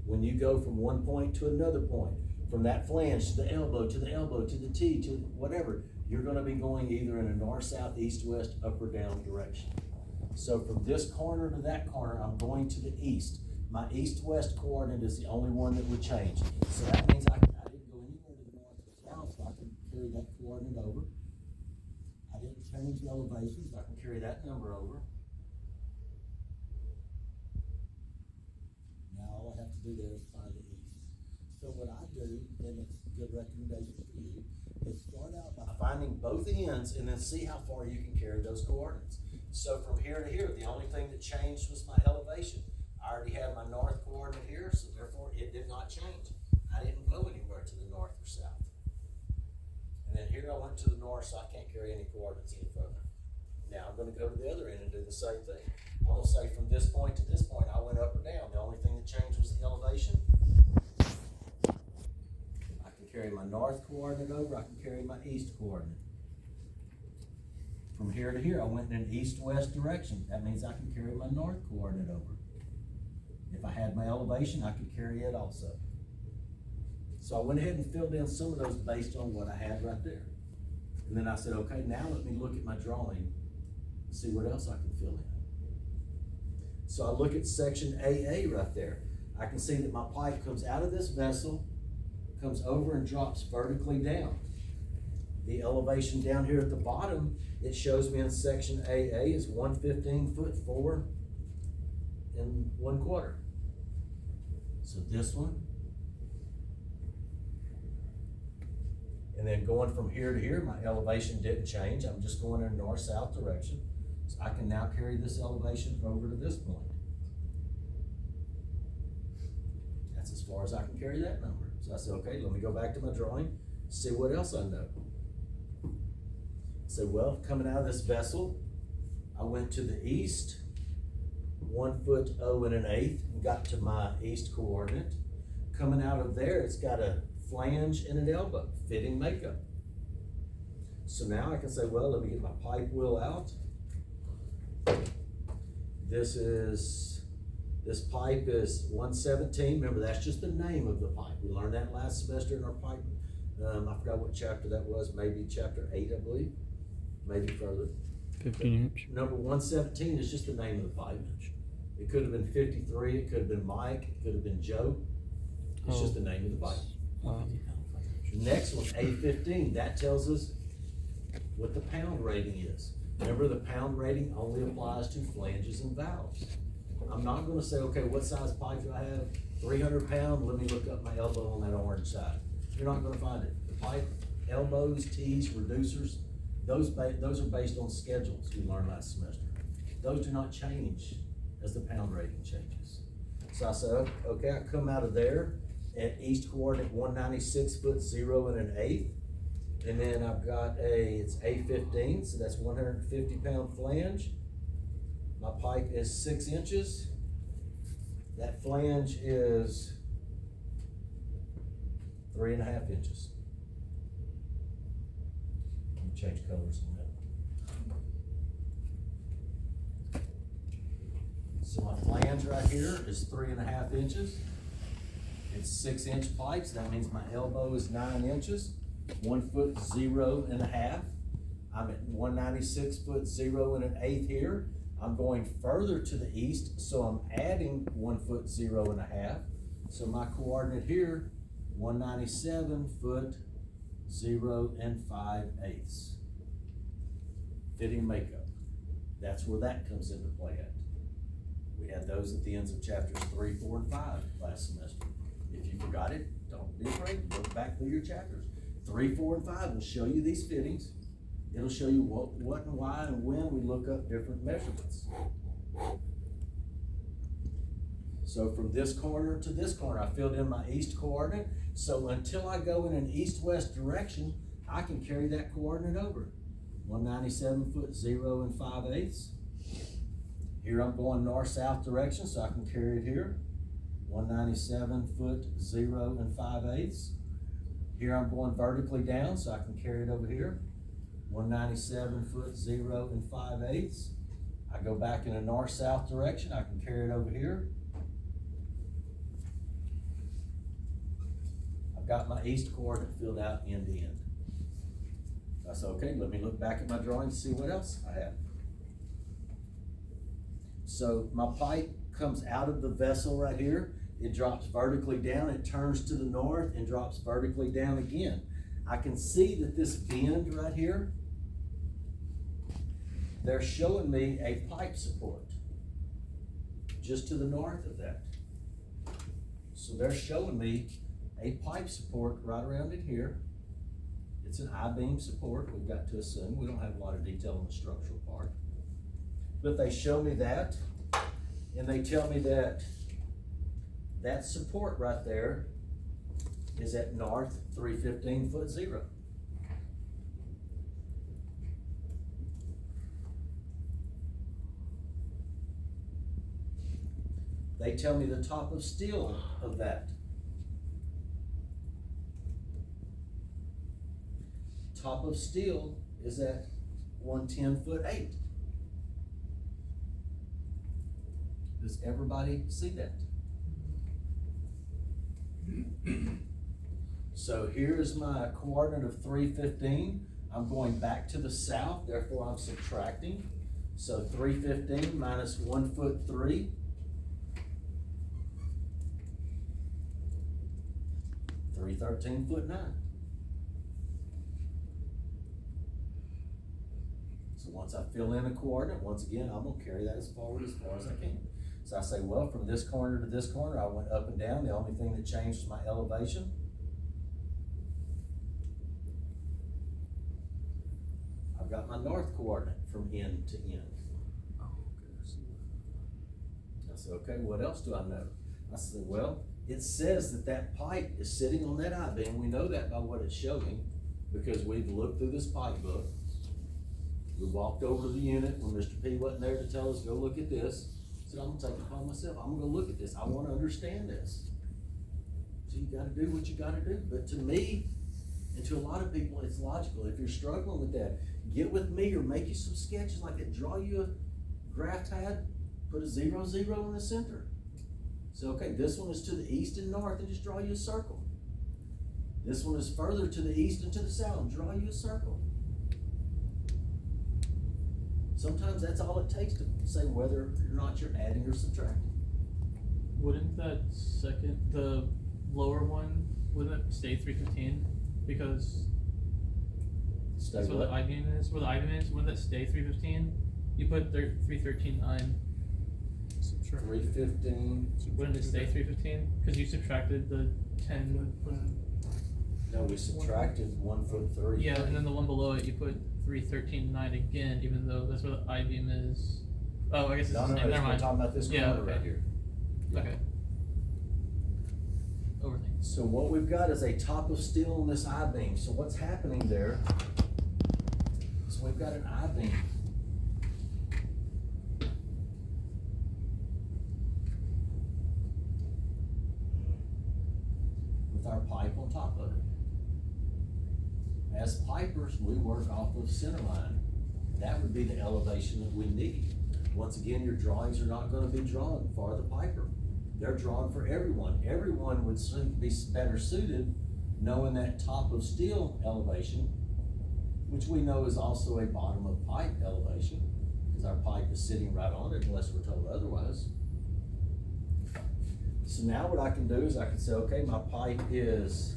When you go from one point to another point, from that flange to the elbow, to the elbow, to the T, to whatever, you're gonna be going either in a north, south, east, west, up or down direction. So from this corner to that corner, I'm going to the east. My east-west coordinate is the only one that would change. So that means I didn't go anywhere to the north or south, so I can carry that coordinate over. I didn't change the elevations, I can carry that number over. Now all I have to do there is find the east. So what I do, and it's a good recommendation for you, is start out by finding both ends and then see how far you can carry those coordinates. So from here to here, the only thing that changed was my elevation. I already had my north coordinate here, so therefore it did not change. I didn't go anywhere to the north or south. And then here I went to the north, so I can't carry any coordinates any further. Now I'm gonna go to the other end and do the same thing. I'm gonna say from this point to this point, I went up or down. The only thing that changed was the elevation. I can carry my north coordinate over, I can carry my east coordinate. From here to here, I went in an east-west direction. That means I can carry my north coordinate over. If I had my elevation, I could carry it also. So I went ahead and filled in some of those based on what I had right there. And then I said, okay, now let me look at my drawing and see what else I can fill in. So I look at section AA right there. I can see that my pipe comes out of this vessel, comes over and drops vertically down. The elevation down here at the bottom, it shows me in section AA is 115 foot 4 1/4. So this one, and then going from here to here, my elevation didn't change. I'm just going in a north-south direction. So I can now carry this elevation over to this point. That's as far as I can carry that number. So I said, okay, let me go back to my drawing, see what else I know. So, well, coming out of this vessel, I went to the east, 1 foot 0 1/8, and got to my east coordinate. Coming out of there, it's got a flange and an elbow, fitting makeup. So now I can say, well, let me get my pipe wheel out. This pipe is 117. Remember, that's just the name of the pipe. We learned that last semester in our pipe. I forgot what chapter that was, maybe chapter 8, I believe, maybe further. 15 inch. Number 117 is just the name of the pipe. It could have been 53, it could have been Mike, it could have been Joe. It's just the name of the pipe. The next one, A15, that tells us what the pound rating is. Remember, the pound rating only applies to flanges and valves. I'm not gonna say, okay, what size pipe do I have? 300 pound, let me look up my elbow on that orange side. You're not gonna find it. The pipe, elbows, T's, reducers, those are based on schedules we learned last semester. Those do not change as the pound rating changes. So I said, okay, I come out of there at east coordinate 196 foot 0 1/8. And then I've got it's A15, so that's 150 pound flange. My pipe is 6 inches. That flange is 3.5 inches. Let me change colors on that. So my flange right here is 3.5 inches. It's 6 inch pipes. That means my elbow is 9 inches. 1 foot 0 1/2. I'm at 196 foot 0 1/8 here. I'm going further to the east, so I'm adding 1 foot 0 1/2. So my coordinate here, 197 foot, 0 and 5/8. Fitting makeup. That's where that comes into play at. We had those at the ends of chapters 3, 4, and 5 last semester. If you forgot it, don't be afraid, look back through your chapters. 3, 4, and 5 will show you these fittings. It'll show you what and why and when we look up different measurements. So from this corner to this corner, I filled in my east coordinate. So until I go in an east-west direction, I can carry that coordinate over. 197 foot, 0 and 5/8. Here I'm going north-south direction, so I can carry it here. 197 foot, 0 and 5/8. Here I'm going vertically down, so I can carry it over here. 197 foot, 0 and 5/8. I go back in a north-south direction, I can carry it over here. I've got my east coordinate filled out end to end. I said, okay, let me look back at my drawing to see what else I have. So my pipe comes out of the vessel right here. It drops vertically down, it turns to the north and drops vertically down again. I can see that this bend right here, they're showing me a pipe support just to the north of that. So they're showing me a pipe support right around it here. It's an I-beam support, we've got to assume. We don't have a lot of detail on the structural part. But they show me that, and they tell me that that support right there is at north 315 foot 0. They tell me the top of steel of that. Top of steel is at 110 foot 8. Does everybody see that? So here's my coordinate of 315. I'm going back to the south, therefore I'm subtracting. So 315 minus 1 foot 3. 313 foot 9. So once I fill in a coordinate, once again, I'm gonna carry that as far as I can. So I say, well, from this corner to this corner, I went up and down. The only thing that changed was my elevation. I've got my north coordinate from end to end. I said, okay, what else do I know? I said, well, it says that that pipe is sitting on that I-beam. We know that by what it's showing because we've looked through this pipe book. We walked over to the unit when Mr. P wasn't there to tell us, go look at this. I said, I'm gonna take it upon myself. I'm gonna go look at this. I wanna understand this. So you gotta do what you gotta do. But to me, and to a lot of people, it's logical. If you're struggling with that, get with me or make you some sketches like that. Draw you a graph pad, put a 0, 0 in the center. So, okay, this one is to the east and north, and just draw you a circle. This one is further to the east and to the south, draw you a circle. Sometimes that's all it takes to say whether or not you're adding or subtracting. Wouldn't that the lower one, wouldn't it stay 315? Because that's where the I-beam is. Where the I-beam is, wouldn't that stay 315? You put 313.9. 315. Wouldn't it stay 315? Because you subtracted the 10. No, we subtracted 1 foot 3. Yeah, and then the one below it, you put 313.9 again, even though that's where the I-beam is. Oh, I guess it's No, the same. Never we're mind. talking about this corner Yeah, okay. right here. Yeah. Okay. Overthink. So what we've got is a top of steel on this I-beam. So what's happening there is we've got an I-beam. With our pipe on top of it. As pipers, we work off of center line. That would be the elevation that we need. Once again, your drawings are not gonna be drawn for the piper. They're drawn for everyone. Everyone would be better suited knowing that top of steel elevation, which we know is also a bottom of pipe elevation, because our pipe is sitting right on it unless we're told otherwise. So now what I can do is I can say, okay, my pipe is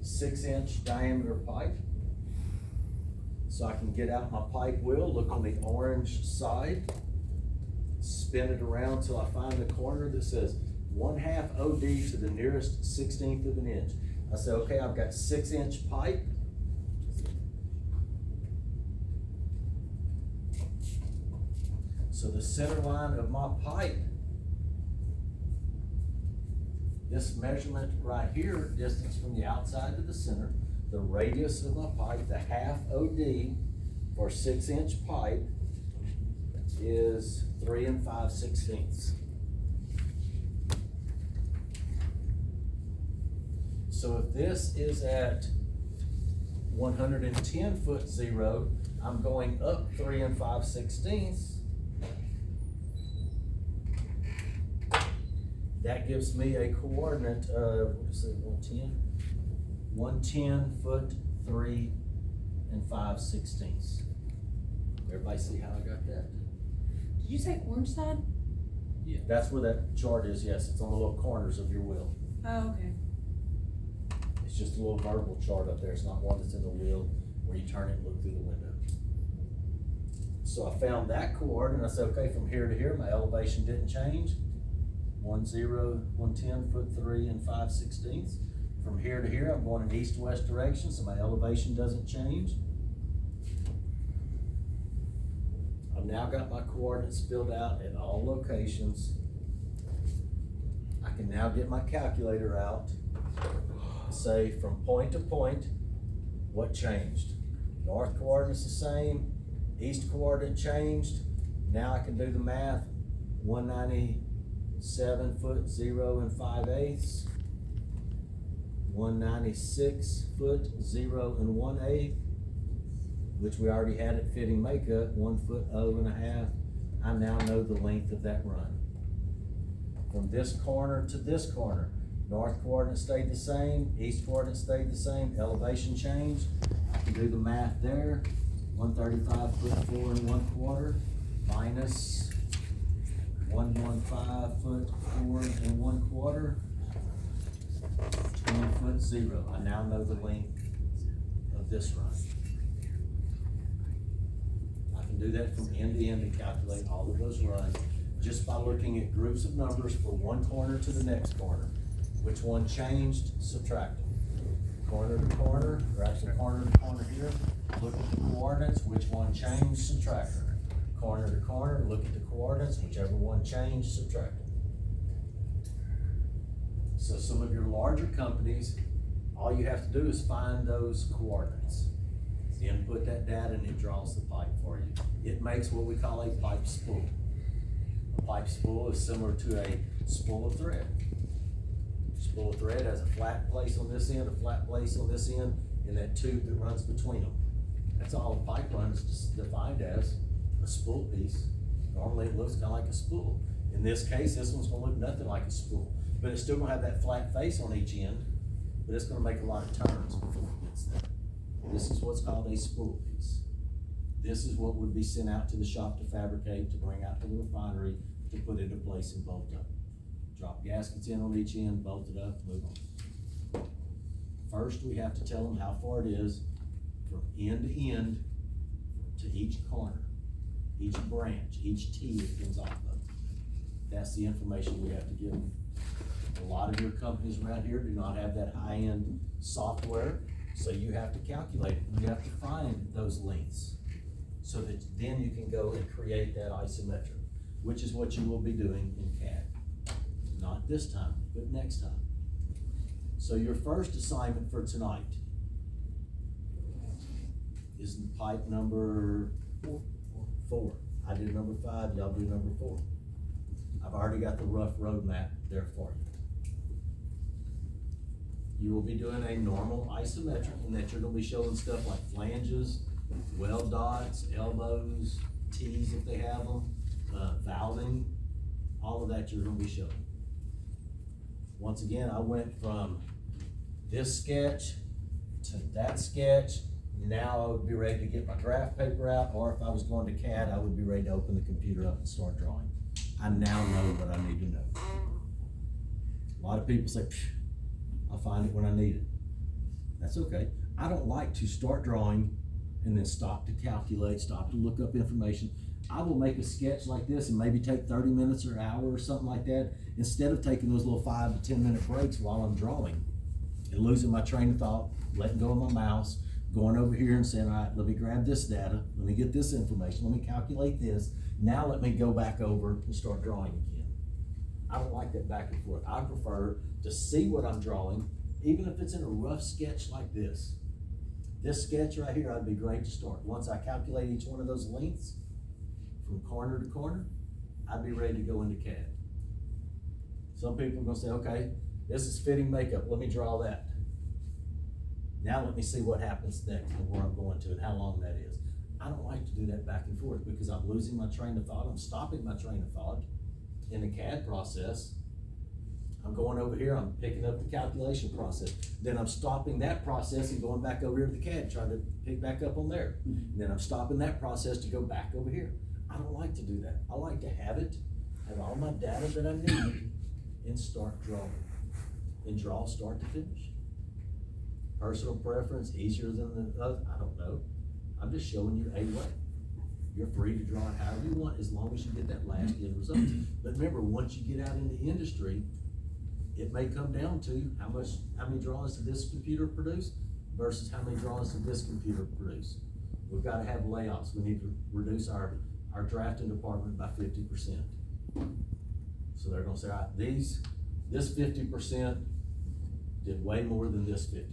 6-inch diameter pipe. So I can get out my pipe wheel, look on the orange side, spin it around till I find the corner that says 1/2 OD to the nearest 1/16 of an inch. I say, okay, I've got 6-inch pipe. So the center line of my pipe, this measurement right here, distance from the outside to the center, the radius of my pipe, the 1/2 OD for 6-inch pipe is 3 5/16. So if this is at 110 foot 0, I'm going up 3 5/16. That gives me a coordinate of, what is it, 110? 110 foot 3 5/16. Everybody see how I got that? Did you say orange side? That's where that chart is, yes, it's on the little corners of your wheel. Oh, okay. It's just a little verbal chart up there, it's not one that's in the wheel where you turn it and look through the window. So I found that coordinate, I said, okay, from here to here, my elevation didn't change. 110 foot 3 5/16. From here to here, I'm going in east-west direction, so my elevation doesn't change. I've now got my coordinates filled out at all locations. I can now get my calculator out, say from point to point, what changed? North coordinate's the same, east coordinate changed. Now I can do the math, 197 foot 0 5/8, 196 foot 0 1/8, which we already had at fitting makeup, 1 foot 0 1/2. I now know the length of that run. From this corner to this corner, north coordinate stayed the same, east coordinate stayed the same, elevation changed. I can do the math there, 135 foot 4 1/4 minus 115 foot 4 1/4, 20 foot 0. I now know the length of this run. I can do that from end to end and calculate all of those runs just by looking at groups of numbers for one corner to the next corner. Which one changed, subtract them. Corner to corner, or actually corner to corner here, look at the coordinates, which one changed, subtract them. Corner to corner, look at the coordinates, whichever one changed, subtract them. So some of your larger companies, all you have to do is find those coordinates. Input that data and it draws the pipe for you. It makes what we call a pipe spool. A pipe spool is similar to a spool of thread. Spool of thread has a flat place on this end, a flat place on this end, and that tube that runs between them. That's all a pipe run is defined as, a spool piece. Normally it looks kind of like a spool. In this case, this one's gonna look nothing like a spool, but it's still gonna have that flat face on each end, but it's gonna make a lot of turns before it gets there. This is what's called a spool piece. This is what would be sent out to the shop to fabricate, to bring out to the refinery, to put into place and bolt up. Drop gaskets in on each end, bolt it up, move on. First, we have to tell them how far it is from end to end to each corner, each branch, each T it comes off of. That's the information we have to give them. A lot of your companies around here do not have that high-end software, so you have to calculate it. You have to find those lengths so that then you can go and create that isometric, which is what you will be doing in CAD. Not this time, but next time. So your first assignment for tonight is pipe number 4. I did number 5, y'all do number 4. I've already got the rough road map there for you. You will be doing a normal isometric in that you're gonna be showing stuff like flanges, weld dots, elbows, T's if they have them, valving, all of that you're gonna be showing. Once again, I went from this sketch to that sketch. Now I would be ready to get my graph paper out, or if I was going to CAD, I would be ready to open the computer up and start drawing. I now know what I need to know. A lot of people say, I'll find it when I need it. That's okay. I don't like to start drawing and then stop to calculate, stop to look up information. I will make a sketch like this and maybe take 30 minutes or an hour or something like that, instead of taking those little 5 to 10 minute breaks while I'm drawing and losing my train of thought, letting go of my mouse, going over here and saying, all right, let me grab this data, let me get this information, let me calculate this, now let me go back over and start drawing again. I don't like that back and forth. I prefer to see what I'm drawing, even if it's in a rough sketch like this. This sketch right here, I'd be great to start. Once I calculate each one of those lengths from corner to corner, I'd be ready to go into CAD. Some people are gonna say, okay, this is fitting makeup, let me draw that. Now let me see what happens next and where I'm going to and how long that is. I don't like to do that back and forth because I'm losing my train of thought, I'm stopping my train of thought in the CAD process. I'm going over here, I'm picking up the calculation process. Then I'm stopping that process and going back over here to the CAD, trying to pick back up on there. And then I'm stopping that process to go back over here. I don't like to do that. I like to have it, have all my data that I need, and start drawing. And draw start to finish. Personal preference, easier than the other, I don't know. I'm just showing you a way. You're free to draw it however you want, as long as you get that last end result. But remember, once you get out in the industry, it may come down to how many drawings did this computer produce versus how many drawings did this computer produce. We've gotta have layoffs. We need to reduce our drafting department by 50%. So they're gonna say, all right, this 50% did way more than this 50%.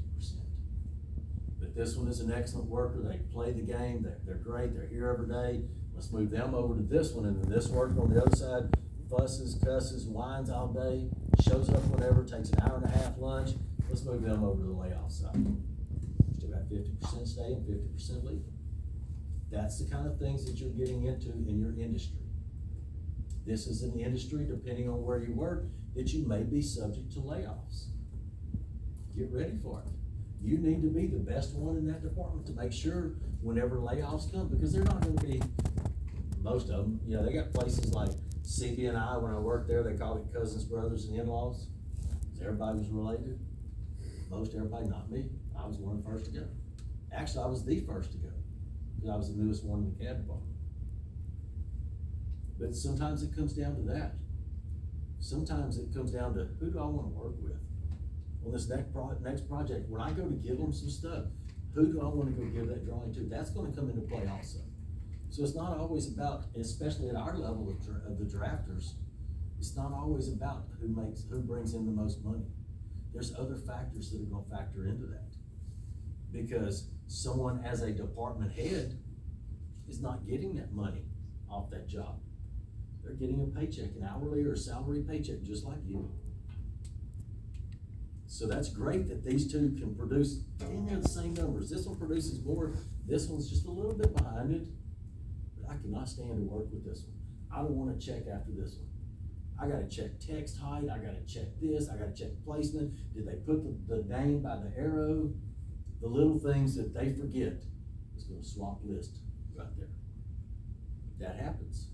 But this one is an excellent worker, they play the game, they're great, they're here every day. Let's move them over to this one, and then this worker on the other side fusses, cusses, whines all day, shows up whenever, takes an hour and a half lunch. Let's move them over to the layoff side. Still got 50% staying, 50% leaving. That's the kind of things that you're getting into in your industry. This is an industry, depending on where you work, that you may be subject to layoffs. Get ready for it. You need to be the best one in that department to make sure whenever layoffs come, because they're not gonna be, most of them, you know, they got places like CB&I, when I worked there, they called it cousins, brothers, and in-laws. Everybody was related. Most everybody, not me. I was one of the first to go. Actually, I was the first to go, because I was the newest one in the CAD department. But sometimes it comes down to that. Sometimes it comes down to, who do I wanna work with on this next project? When I go to give them some stuff, who do I wanna go give that drawing to? That's gonna come into play also. So it's not always about, especially at our level of the drafters, it's not always about who brings in the most money. There's other factors that are gonna factor into that. Because someone as a department head is not getting that money off that job. They're getting a paycheck, an hourly or salary paycheck, just like you. So that's great that these two can produce, the same numbers. This one produces more, this one's just a little bit behind it. But I cannot stand to work with this one. I don't wanna check after this one. I gotta check text height, I gotta check this, I gotta check placement. Did they put the name by the arrow? The little things that they forget is gonna swap list right there. That happens.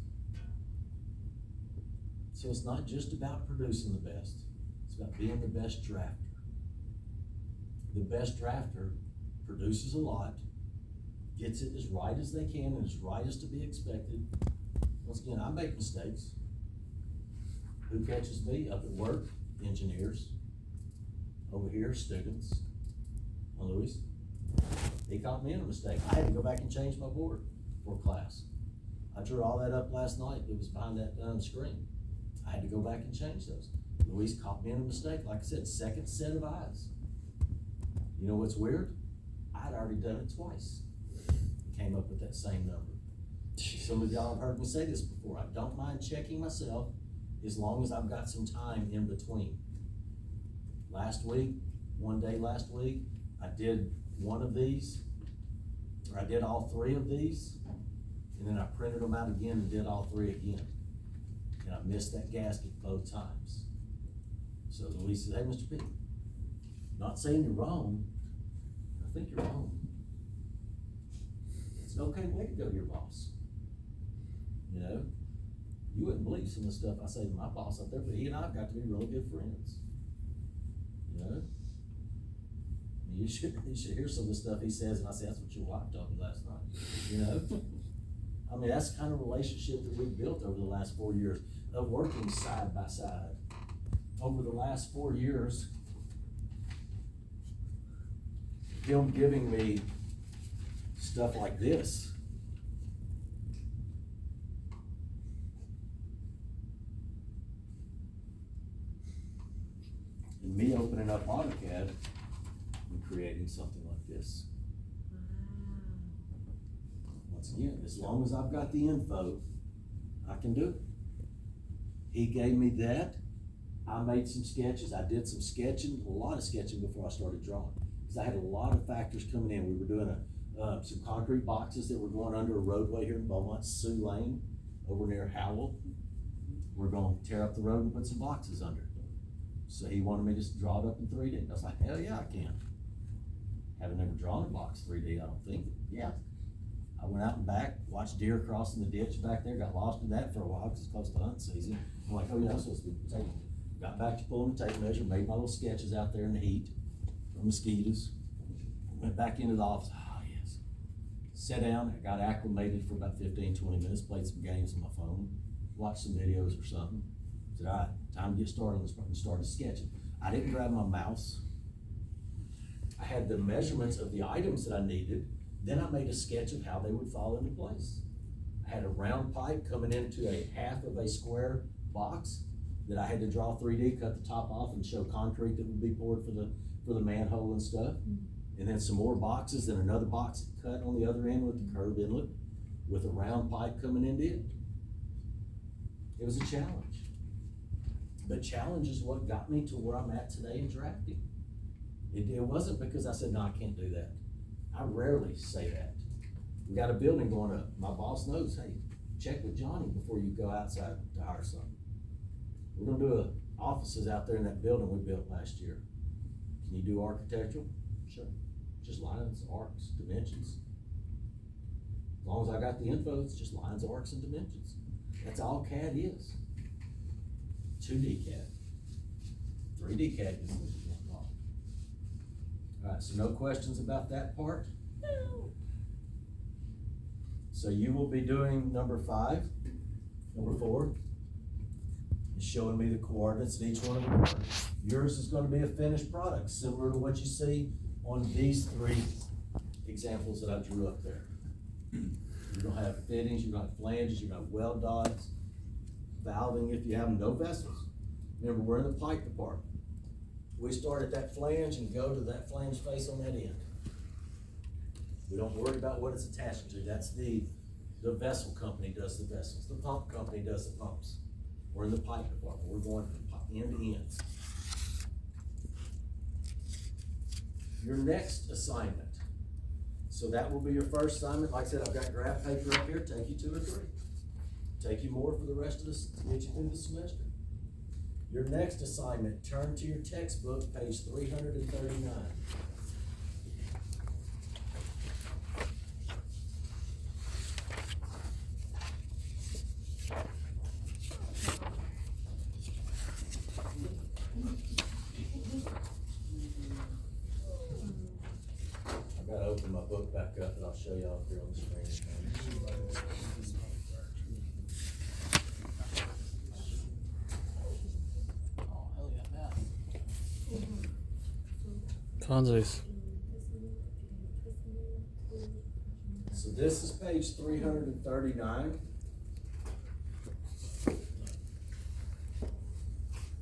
So it's not just about producing the best, it's about being the best drafter. The best drafter produces a lot, gets it as right as they can and as right as to be expected. Once again, I make mistakes. Who catches me? Up at work, engineers. Over here, students. Louis, he caught me in a mistake. I had to go back and change my board for class. I drew all that up last night. It was behind that screen. I had to go back and change those. Louise caught me in a mistake. Like I said, second set of eyes. You know what's weird? I'd already done it twice. Came up with that same number. Some of y'all have heard me say this before. I don't mind checking myself as long as I've got some time in between. One day last week, I did one of these, or I did all three of these, and then I printed them out again and did all three again. And I missed that gasket both times. So Louise said, hey, Mr. P, not saying you're wrong, I think you're wrong. It's an okay way to go to your boss. You know, you wouldn't believe some of the stuff I say to my boss out there, but he and I have got to be really good friends. you know? You should hear some of the stuff he says, and I say, that's what your wife told me last night, you know? I mean, that's the kind of relationship that we've built over the last 4 years of working side by side. Over the last 4 years, him giving me stuff like this. And me opening up AutoCAD and creating something like this. Once again, as long as I've got the info, I can do it. He gave me that. I made some sketches. I did some sketching, a lot of sketching before I started drawing. Because I had a lot of factors coming in. We were doing some concrete boxes that were going under a roadway here in Beaumont, Sioux Lane, over near Howell. We're gonna tear up the road and put some boxes under it. So he wanted me to just draw it up in 3D. And I was like, hell yeah, I can. Haven't ever drawn a box 3D, I don't think. Yeah. I went out and back, watched deer crossing the ditch back there, got lost in that for a while because it's close to hunt season. I'm like, oh yeah, I'm supposed to be taking. Got back to pulling the tape measure, made my little sketches out there in the heat from mosquitoes. Went back into the office, oh yes. Sat down, I got acclimated for about 15, 20 minutes, played some games on my phone, watched some videos or something. Said, all right, time to get started, and started sketching. I didn't grab my mouse. I had the measurements of the items that I needed. Then I made a sketch of how they would fall into place. I had a round pipe coming into a half of a square box that I had to draw 3D, cut the top off and show concrete that would be poured for the manhole and stuff. And then some more boxes, then another box cut on the other end with the curved inlet with a round pipe coming into it. It was a challenge. But challenge is what got me to where I'm at today in drafting. It wasn't because I said, no, I can't do that. I rarely say that. We got a building going up. My boss knows, hey, check with Johnny before you go outside to hire someone. We're gonna do offices out there in that building we built last year. Can you do architectural? Sure. Just lines, arcs, dimensions. As long as I got the info, it's just lines, arcs, and dimensions. That's all CAD is. 2D CAD. 3D CAD is wrong. All right, so no questions about that part? No. So you will be doing number 5. Number 4 is showing me the coordinates in each one of the coordinates. Yours is gonna be a finished product, similar to what you see on these 3 examples that I drew up there. You're gonna have fittings, you're gonna have flanges, you're gonna have weld dots, valving if you have no vessels. Remember, we're in the pipe department. We start at that flange and go to that flange face on that end. We don't worry about what it's attached to. That's the vessel company does the vessels. The pump company does the pumps. We're in the pipe department. We're going from end to end. Your next assignment. So that will be your first assignment. Like I said, I've got graph paper up here. Take you 2 or 3. Take you more for the rest of this to get you through the semester. Your next assignment, turn to your textbook, page 339. I've got to open my book back up and I'll show y'all up here on the screen. Conzes. So this is page 339.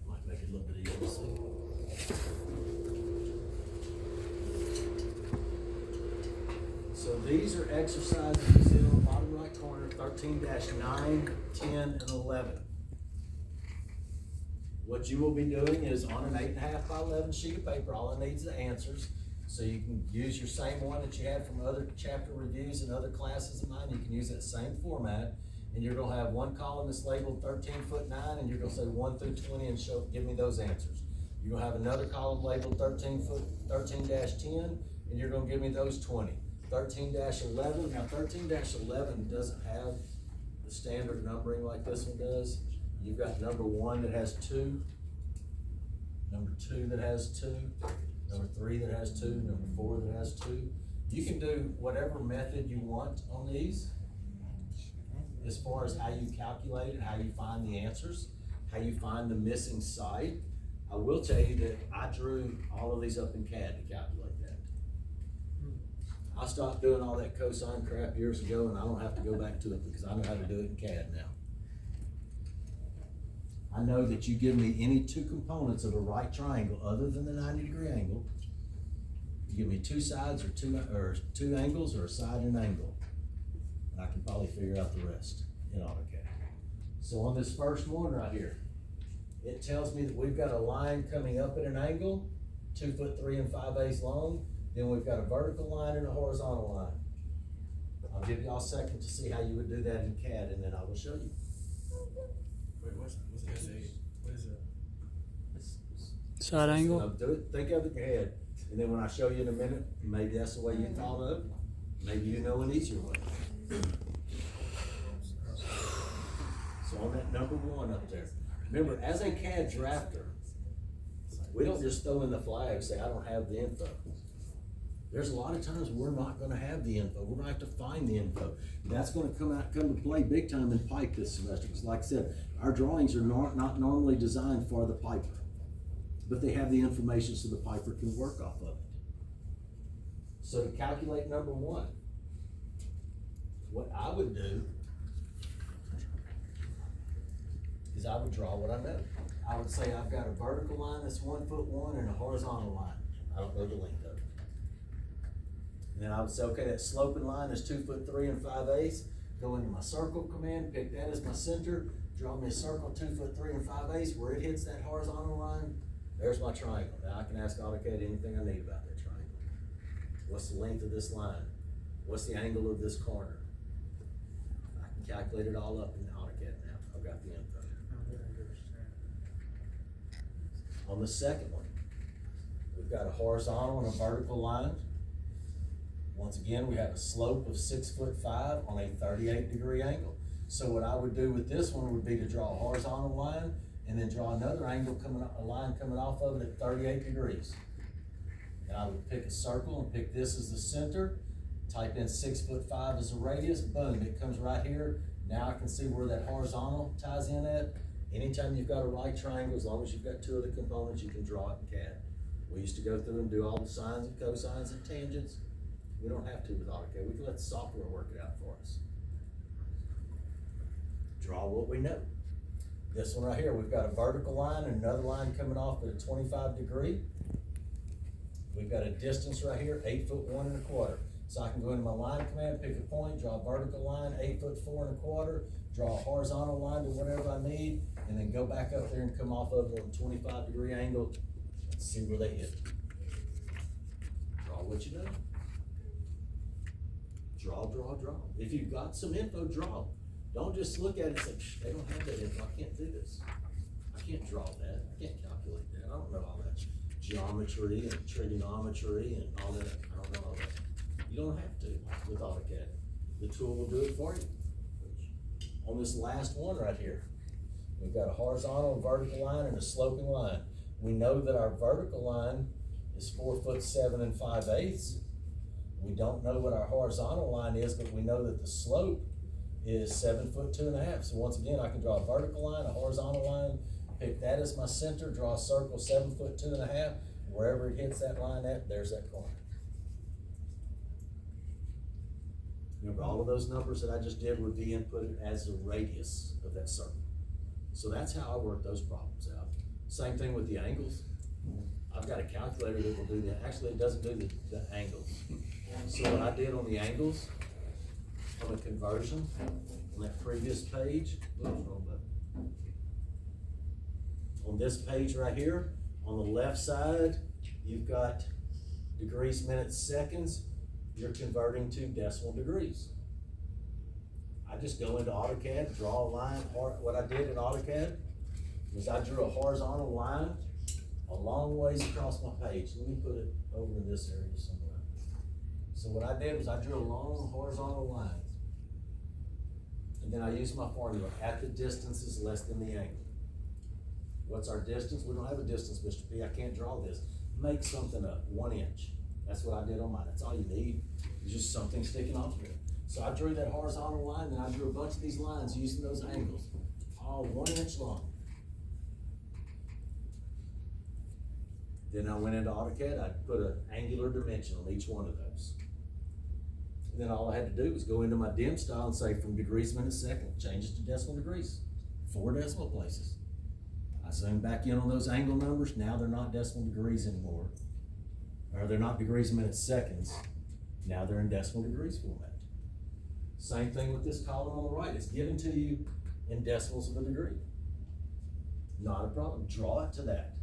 Might make it a little bit easier to see. So these are exercises you see on the bottom right corner, 13-9, 10, and 11. What you will be doing is on an 8.5 by 11 sheet of paper, all it needs is the answers. So you can use your same one that you had from other chapter reviews and other classes of mine. You can use that same format. And you're gonna have one column that's labeled 13'9", and you're gonna say 1 through 20 and give me those answers. You're gonna have another column labeled 13-10, and you're gonna give me those 20. 13-11, now 13-11 doesn't have the standard numbering like this one does. You've got number 1 that has 2, number 2 that has 2, number 3 that has 2, number 4 that has 2. You can do whatever method you want on these as far as how you calculate it, how you find the answers, how you find the missing side. I will tell you that I drew all of these up in CAD to calculate that. I stopped doing all that cosine crap years ago, and I don't have to go back to it because I know how to do it in CAD now. I know that you give me any 2 components of a right triangle other than the 90-degree angle. You give me 2 sides or two angles or a side and angle, and I can probably figure out the rest in AutoCAD. So on this first one right here, it tells me that we've got a line coming up at an angle, 2 foot 3 5/8 long. Then we've got a vertical line and a horizontal line. I'll give y'all a second to see how you would do that in CAD, and then I will show you. Wait, what's SA? What is it? Side angle? Now, do it, think of it in your head, and then when I show you in a minute, maybe that's the way you thought of, maybe you know an easier way. So on that number 1 up there, remember, as a CAD drafter, we don't just throw in the flag, say, I don't have the info. There's a lot of times we're not gonna have the info, we're gonna have to find the info. That's gonna come to play big time in pipe this semester, because like I said, our drawings are not normally designed for the piper, but they have the information so the piper can work off of it. So to calculate number 1, what I would do is I would draw what I know. I would say I've got a vertical line that's 1 foot 1 and a horizontal line. I don't know the length of it. And then I would say, okay, that sloping line is 2 foot 3 5/8. Go into my circle command, pick that as my center, draw me a circle 2 foot 3 5/8. Where it hits that horizontal line, there's my triangle. Now I can ask AutoCAD anything I need about that triangle. What's the length of this line? What's the angle of this corner? I can calculate it all up in AutoCAD now. I've got the info. On the second one, we've got a horizontal and a vertical line. Once again, we have a slope of 6'5" on a 38-degree angle. So what I would do with this one would be to draw a horizontal line and then draw another angle a line coming off of it at 38 degrees. And I would pick a circle and pick this as the center, type in 6'5" as a radius, boom, it comes right here. Now I can see where that horizontal ties in at. Anytime you've got a right triangle, as long as you've got 2 of the components, you can draw it in CAD. We used to go through and do all the sines and cosines and tangents. We don't have to with AutoCAD. We can let the software work it out for us. Draw what we know. This one right here, we've got a vertical line and another line coming off at a 25 degree. We've got a distance right here, 8 foot 1 1/4. So I can go into my line command, pick a point, draw a vertical line, 8 foot 4 1/4, draw a horizontal line to whatever I need, and then go back up there and come off of it on a 25-degree angle and see where they hit. Draw what you know. Draw, draw, draw. If you've got some info, draw. Don't just look at it and say, they don't have that info, I can't do this. I can't draw that, I can't calculate that, I don't know all that geometry and trigonometry and all that, I don't know all that. You don't have to with AutoCAD. The tool will do it for you. On this last one right here, we've got a horizontal, vertical line, and a sloping line. We know that our vertical line is 4'7" 5/8. We don't know what our horizontal line is, but we know that the slope is 7 foot 2 1/2. So once again, I can draw a vertical line, a horizontal line, pick that as my center, draw a circle 7 foot 2 1/2. Wherever it hits that line at, there's that corner. Remember, all of those numbers that I just did would be inputted as the radius of that circle. So that's how I work those problems out. Same thing with the angles. I've got a calculator that will do that. Actually, it doesn't do the angles. So what I did on the angles, on the conversion, on that previous page, on this page right here, on the left side, you've got degrees, minutes, seconds. You're converting to decimal degrees. I just go into AutoCAD, draw a line. What I did in AutoCAD was I drew a horizontal line a long ways across my page. Let me put it over in this area somewhere. So what I did was I drew a long horizontal line. And then I used my formula, at the distance is less than the angle. What's our distance? We don't have a distance, Mr. P, I can't draw this. Make something up, 1 inch. That's what I did on mine, that's all you need, is just something sticking off of it. So I drew that horizontal line, then I drew a bunch of these lines using those angles, all 1 inch long. Then I went into AutoCAD, I put an angular dimension on each one of those. And then all I had to do was go into my dim style and say from degrees, minutes, second, change it to decimal degrees, 4 decimal places. I zoom back in on those angle numbers, now they're not decimal degrees anymore. Or they're not degrees, minutes, seconds, now they're in decimal degrees format. Same thing with this column on the right, it's given to you in decimals of a degree. Not a problem, draw it to that.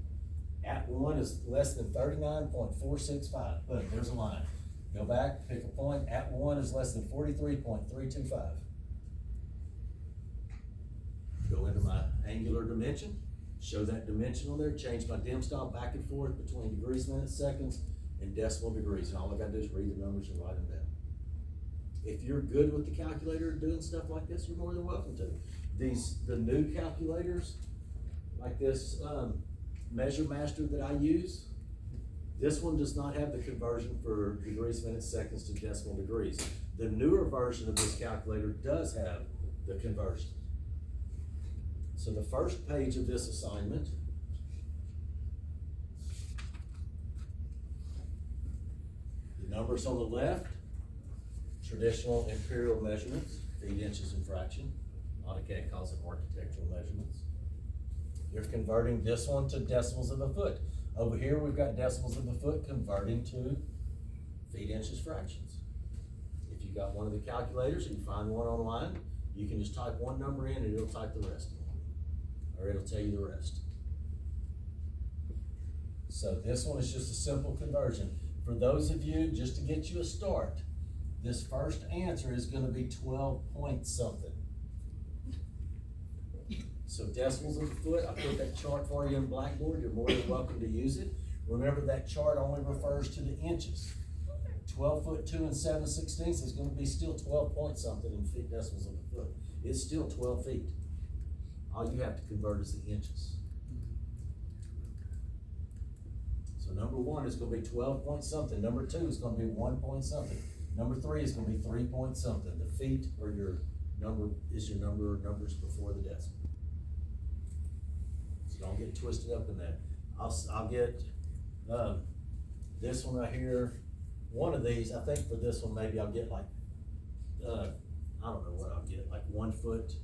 At 1 is less than 39.465, boom, there's a line. Go back, pick a point, at 1 is less than 43.325. Go into my angular dimension, show that dimension on there, change my dim style back and forth between degrees, minutes, seconds, and decimal degrees, and all I gotta do is read the numbers and write them down. If you're good with the calculator doing stuff like this, you're more than welcome to. The new calculators, like this, Measure Master that I use, this one does not have the conversion for degrees, minutes, seconds to decimal degrees. The newer version of this calculator does have the conversion. So the first page of this assignment, the numbers on the left, traditional imperial measurements, feet, inches, and fraction. AutoCAD calls it architectural measurements. You're converting this one to decimals of a foot. Over here, we've got decimals of a foot converting to feet, inches, fractions. If you got one of the calculators and you find one online, you can just type one number in and it'll type the rest, or it'll tell you the rest. So this one is just a simple conversion. For those of you, just to get you a start, this first answer is gonna be 12 point something. So decimals of a foot, I put that chart for you in Blackboard, you're more than welcome to use it. Remember that chart only refers to the inches. 12 foot 2 7/16 is gonna be still 12 point something in feet decimals of a foot. It's still 12 feet. All you have to convert is the inches. So number 1 is gonna be 12 point something, number 2 is gonna be 1 point something, number 3 is gonna be 3 point something. The feet or your number is your number or numbers before the decimal. Don't get twisted up in that. I'll get, this one right here, one of these, I think for this one, maybe I'll get like, I don't know what I'll get, like 1 foot,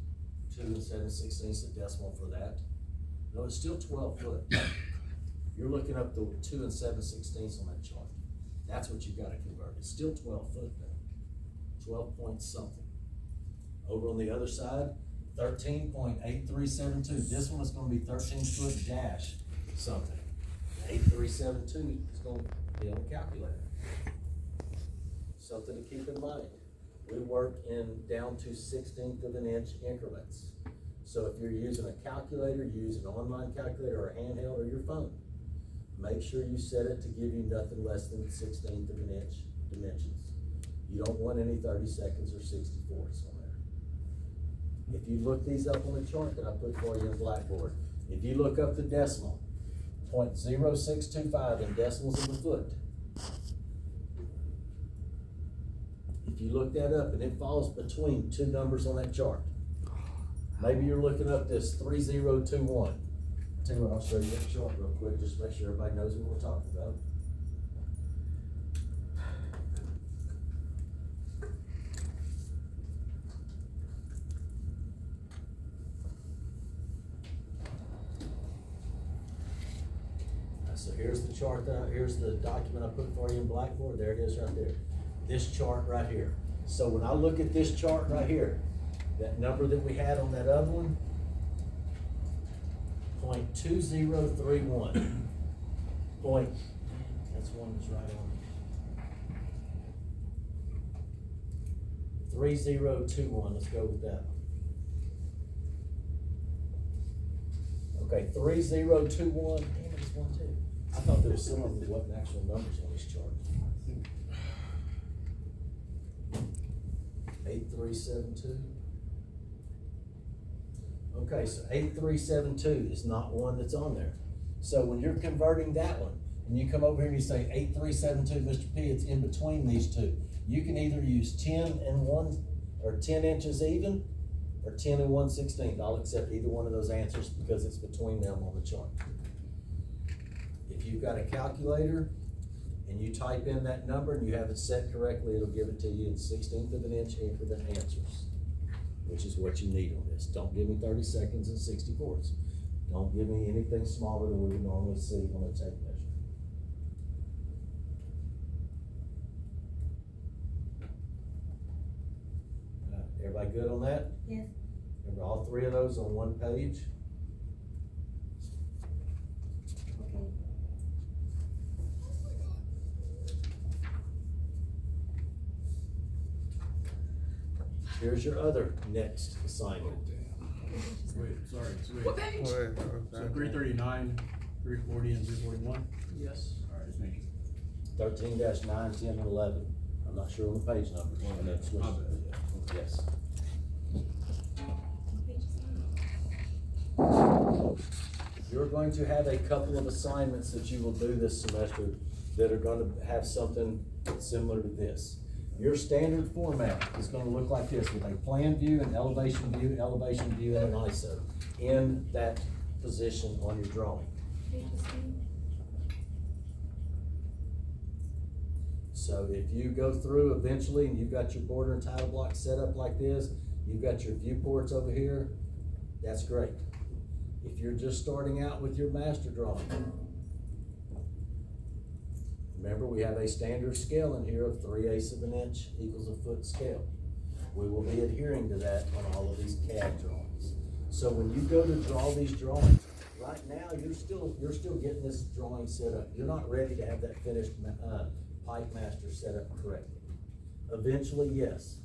2 7/16 a decimal for that. No, it's still 12 foot. You're looking up the 2 7/16 on that chart. That's what you've gotta convert. It's still 12 foot though. 12 point something. Over on the other side, 13.8372. This one is gonna be 13 foot dash something. 8372 is gonna be on a calculator. Something to keep in mind. We work in down to 1/16 of an inch increments. So if you're using a calculator, use an online calculator or a handheld or your phone. Make sure you set it to give you nothing less than 1/16 of an inch dimensions. You don't want any 32nds or 64ths on there. If you look these up on the chart that I put for you in Blackboard, if you look up the decimal, 0.0625 in decimals of a foot. If you look that up and it falls between two numbers on that chart, maybe you're looking up this 3021. I'll tell you what, I'll show you that chart real quick, just to make sure everybody knows what we're talking about. So here's the chart here's the document I put for you in Blackboard. There it is right there. This chart right here. So when I look at this chart right here, that number that we had on that other one, 0.2031. That's one that's right on. 3021, let's go with that one. Okay, 3021, damn it, it's 1 2. I thought there was some of them that wasn't actual numbers on this chart. 8372. Okay, so 8372 is not one that's on there. So when you're converting that one, and you come over here and you say 8372, Mr. P, it's in between these two. You can either use 10 and 1, or 10 inches even, or 10 and 1/16. I'll accept either one of those answers because it's between them on the chart. If you've got a calculator and you type in that number and you have it set correctly, it'll give it to you in 1/16 of an inch increment answers, which is what you need on this. Don't give me 30 seconds and 64ths. Don't give me anything smaller than we would normally see when a tape measure. Everybody good on that? Yes. Remember all three of those on one page? Okay. Here's your other next assignment. Wait, sorry, so What wait, page? so 339, 340, and 341? Yes. Alright, just making. 13-9, 10, and 11. I'm not sure on the page numbers. I know it's My listed. bad. Yes. What page is that? You're going to have a couple of assignments that you will do this semester that are gonna have something similar to this. Your standard format is gonna look like this, with a plan view, an elevation view, and an ISO in that position on your drawing. Page is that? So if you go through eventually and you've got your border and title block set up like this, you've got your viewports over here, that's great. If you're just starting out with your master drawing, remember we have a standard scale in here of 3/8 of an inch equals a foot scale. We will be adhering to that on all of these CAD drawings. So when you go to draw these drawings, right now, you're still getting this drawing set up. You're not ready to have that finished, pipe master set up correctly. Eventually, yes.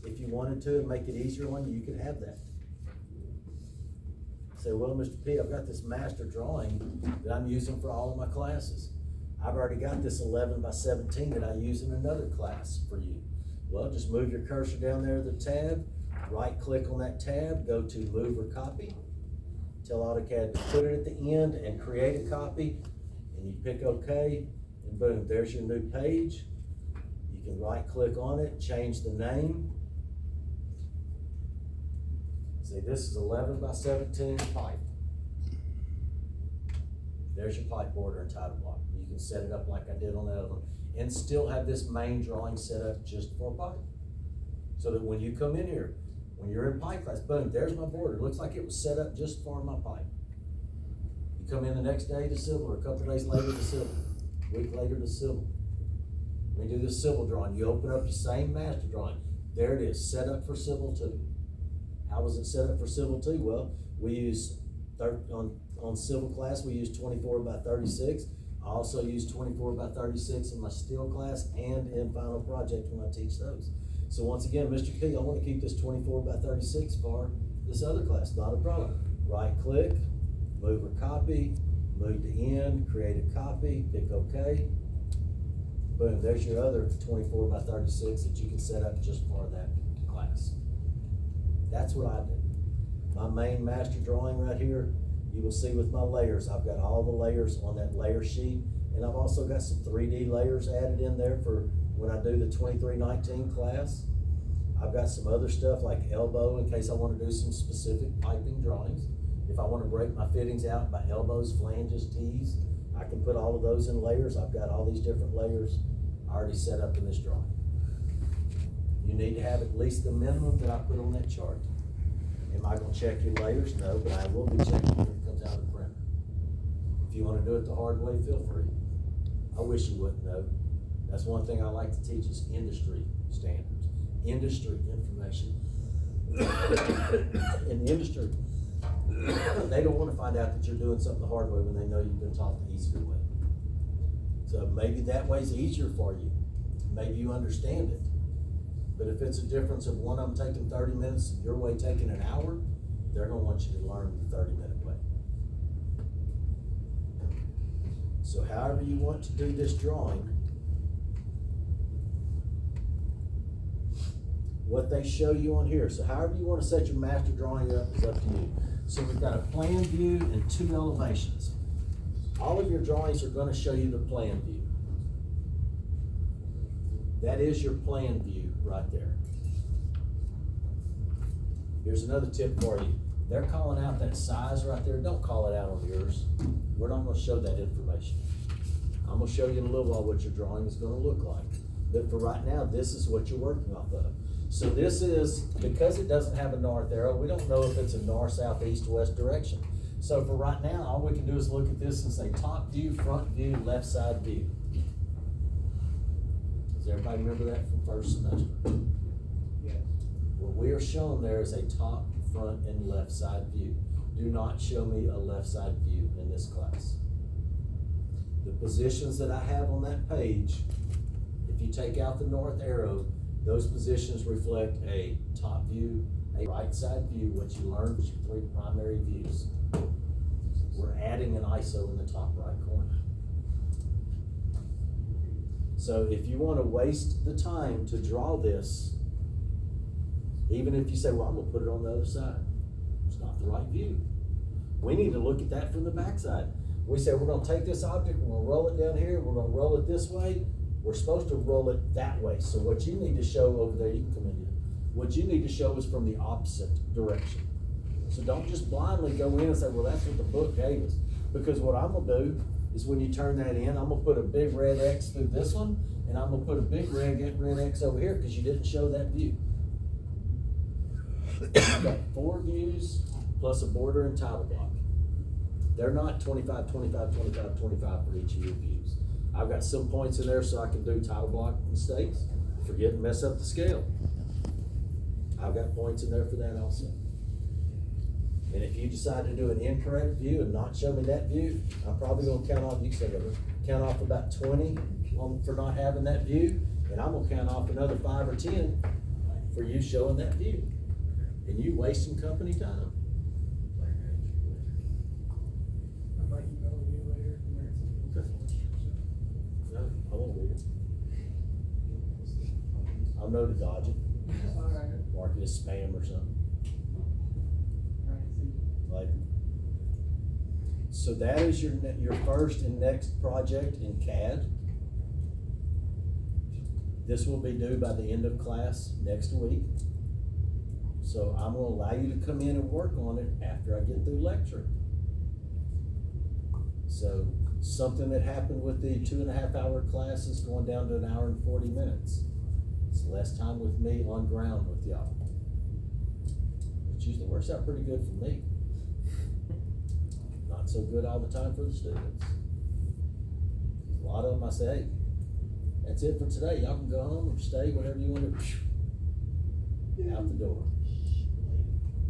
If you wanted to and make it easier on you, you could have that. Say, well, Mr. P, I've got this master drawing that I'm using for all of my classes. I've already got this 11x17 that I use in another class for you. Well, just move your cursor down there to the tab, right click on that tab, go to move or copy. Tell AutoCAD to put it at the end and create a copy, and you pick OK, and boom, there's your new page. You can right click on it, change the name. Say this is 11x17 pipe. There's your pipe border and title block. You can set it up like I did on that other one, and still have this main drawing set up just for pipe. So that when you come in here, when you're in pipe class, boom, there's my border. It looks like it was set up just for my pipe. You come in the next day to civil, or a couple of days later to civil, a week later to civil. We do this civil drawing. You open up the same master drawing. There it is, set up for civil 2. How was it set up for civil 2? Well, we use on civil class, we use 24x36. I also use 24x36 in my steel class and in final project when I teach those. So once again, Mr. P, I want to keep this 24x36 for this other class, not a problem. Right click, move or copy, move to end, create a copy, pick OK. Boom, there's your other 24x36 that you can set up just for that class. That's what I did. My main master drawing right here, you will see with my layers, I've got all the layers on that layer sheet, and I've also got some 3D layers added in there for when I do the 2319 class. I've got some other stuff like elbow in case I want to do some specific piping drawings. If I want to break my fittings out by elbows, flanges, T's, I can put all of those in layers. I've got all these different layers already set up in this drawing. You need to have at least the minimum that I put on that chart. Am I gonna check your layers? No, but I will be checking when it comes out of the printer. If you wanna do it the hard way, feel free. I wish you wouldn't though. That's one thing I like to teach is industry standards, industry information. In the industry, they don't wanna find out that you're doing something the hard way when they know you've been taught the easier way. So maybe that way's easier for you. Maybe you understand it. But if it's a difference of one of them taking 30 minutes and your way taking an hour, they're gonna want you to learn the 30-minute way. So however you want to do this drawing, what they show you on here, so however you wanna set your master drawing up is up to you. So we've got a plan view and two elevations. All of your drawings are gonna show you the plan view. That is your plan view right there. Here's another tip for you. They're calling out that size right there. Don't call it out on yours. We're not gonna show that information. I'm gonna show you in a little while what your drawing is gonna look like. But for right now, this is what you're working off of. So this is, because it doesn't have a north arrow, we don't know if it's a north, south, east, west direction. So for right now, all we can do is look at this and say top view, front view, left side view. Does everybody remember that from first semester? Yes. What we are shown there is a top, front, and left side view. Do not show me a left side view in this class. The positions that I have on that page, if you take out the north arrow, those positions reflect a top view, a right side view, what you learned was your three primary views. We're adding an ISO in the top right corner. So if you wanna waste the time to draw this, even if you say, well, I'm gonna put it on the other side, it's not the right view. We need to look at that from the backside. We say, we're gonna take this object, we're gonna roll it down here, we're gonna roll it this way. We're supposed to roll it that way. So what you need to show over there, you can come in here. What you need to show is from the opposite direction. So don't just blindly go in and say, well, that's what the book gave us. Because what I'm gonna do is when you turn that in, I'm gonna put a big red X through this one, and I'm gonna put a big red X over here, because you didn't show that view. I've got 4 views plus a border and title block. They're not 25, 25, 25, 25 for each of your views. I've got some points in there so I can do title block mistakes, forget and mess up the scale. I've got points in there for that also. And if you decide to do an incorrect view and not show me that view, I'm probably gonna count off, you can say, count off about 20 for not having that view, and I'm gonna count off another 5 or 10 for you showing that view. And you wasting company time. I might email you later. Okay. No, I won't read it. I'll know to dodge it, Alright. mark it as spam or something. Like, so that is your first and next project in CAD. This will be due by the end of class next week. So I'm gonna allow you to come in and work on it after I get through lecturing. So something that happened with the 2.5-hour class is going down to 1 hour and 40 minutes. It's less time with me on ground with y'all. Which usually works out pretty good for me. Not so good all the time for the students. A lot of them I say, hey, that's it for today. Y'all can go home or stay, whatever you want to do. Out the door.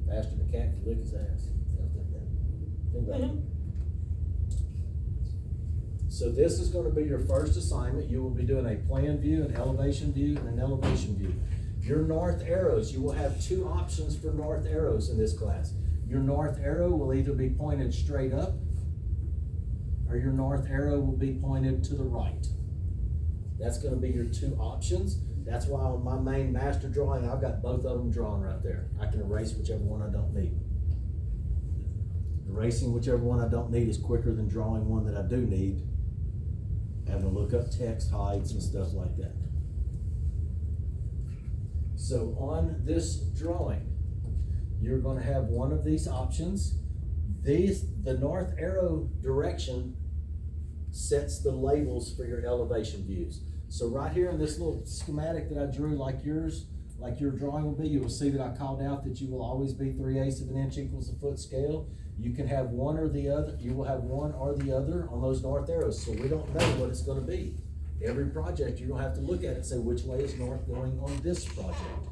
Faster than a cat can lick his ass. Think about it. So this is gonna be your first assignment. You will be doing a plan view, an elevation view, and an elevation view. Your north arrows, you will have 2 options for north arrows in this class. Your north arrow will either be pointed straight up, or your north arrow will be pointed to the right. That's gonna be your 2 options. That's why on my main master drawing, I've got both of them drawn right there. I can erase whichever one I don't need. Erasing whichever one I don't need is quicker than drawing one that I do need, having to look up text heights and stuff like that. So on this drawing, you're gonna have one of these options. The north arrow direction sets the labels for your elevation views. So right here in this little schematic that I drew like yours, like your drawing will be, you will see that I called out that you will always be 3/8 of an inch equals a foot scale. You can have one or the other, you will have one or the other on those north arrows, so we don't know what it's gonna be. Every project, you're gonna have to look at it and say, which way is north going on this project?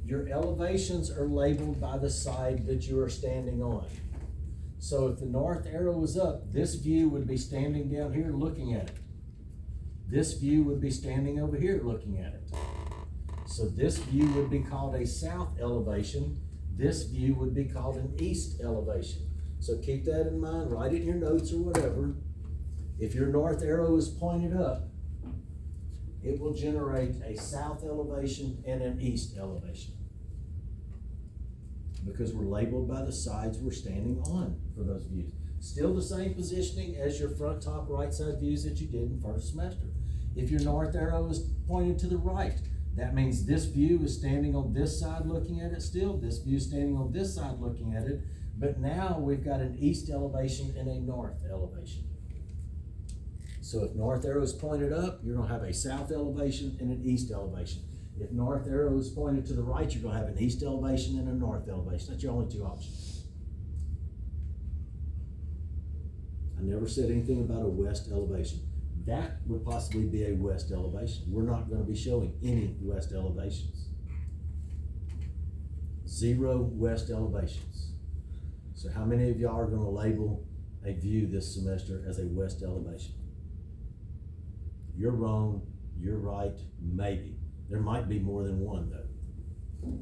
Your elevations are labeled by the side that you are standing on. So if the north arrow is up, this view would be standing down here looking at it. This view would be standing over here looking at it. So this view would be called a south elevation. This view would be called an east elevation. So keep that in mind, write it in your notes or whatever. If your north arrow is pointed up, it will generate a south elevation and an east elevation. because we're labeled by the sides we're standing on for those views. Still the same positioning as your front top right side views that you did in first semester. If your north arrow is pointed to the right, that means this view is standing on this side looking at it still, this view is standing on this side looking at it, but now we've got an east elevation and a north elevation. So if north arrow is pointed up, you're gonna have a south elevation and an east elevation. If north arrow is pointed to the right, you're gonna have an east elevation and a north elevation. That's your only two options. I never said anything about a west elevation. That would possibly be a west elevation. We're not gonna be showing any west elevations. 0 west elevations. So how many of y'all are gonna label a view this semester as a west elevation? You're wrong, you're right, maybe. There might be more than one though.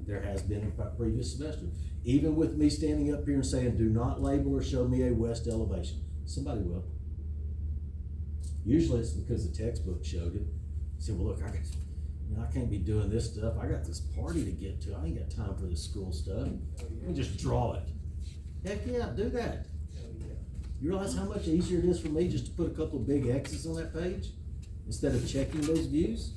There has been in previous semester. Even with me standing up here and saying, do not label or show me a west elevation. Somebody will. Usually it's because the textbook showed it. You say, well look, I can't be doing this stuff. I got this party to get to. I ain't got time for this school stuff. Let me just draw it. Heck yeah, do that. You realize how much easier it is for me just to put a couple of big X's on that page instead of checking those views?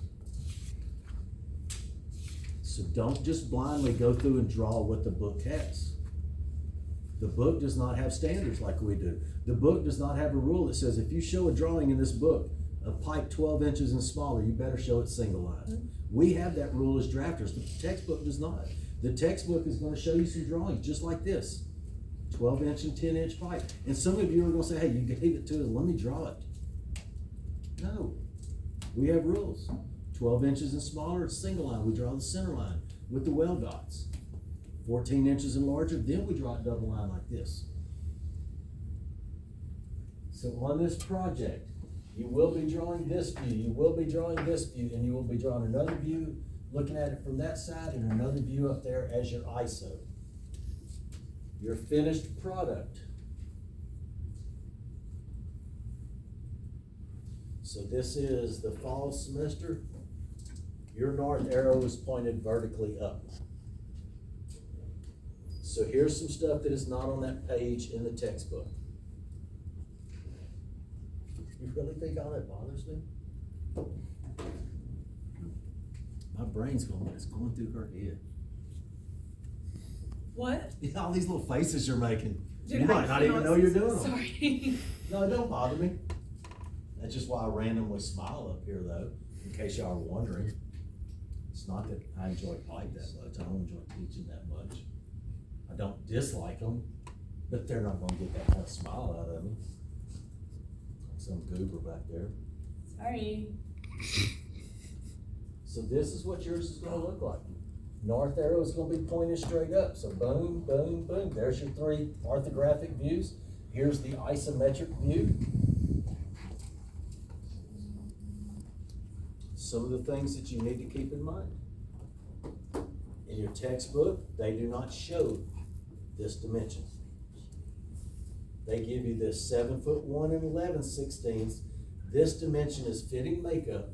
So don't just blindly go through and draw what the book has. The book does not have standards like we do. The book does not have a rule that says if you show a drawing in this book, a pipe 12 inches and smaller, you better show it single line. We have that rule as drafters. The textbook does not. The textbook is going to show you some drawings just like this. 12-inch and 10-inch pipe. And some of you are going to say, hey, you gave it to us, let me draw it. No, we have rules. 12 inches and smaller, it's single line. We draw the center line with the well dots. 14 inches and larger, then we draw a double line like this. So on this project, you will be drawing this view, you will be drawing this view, and you will be drawing another view, looking at it from that side, and another view up there as your ISO. Your finished product. So this is the fall semester. Your north arrow is pointed vertically up. So here's some stuff that is not on that page in the textbook. You really think all that bothers me? My brain's going through her head. What? All these little faces you're making. Dude, You might not even know you're doing them. Sorry. No, it don't bother me. That's just why I randomly smile up here though, in case y'all are wondering. It's not that I enjoy pipe that much. I don't enjoy teaching that much. I don't dislike them, but they're not gonna get that kind of smile out of me. Some goober back there. Sorry. So this is what yours is gonna look like. North arrow is gonna be pointed straight up. So boom, boom, boom. There's your 3 orthographic views. Here's the isometric view. Some of the things that you need to keep in mind. In your textbook, they do not show this dimension. They give you this 7'1" and 11/16. This dimension is fitting makeup.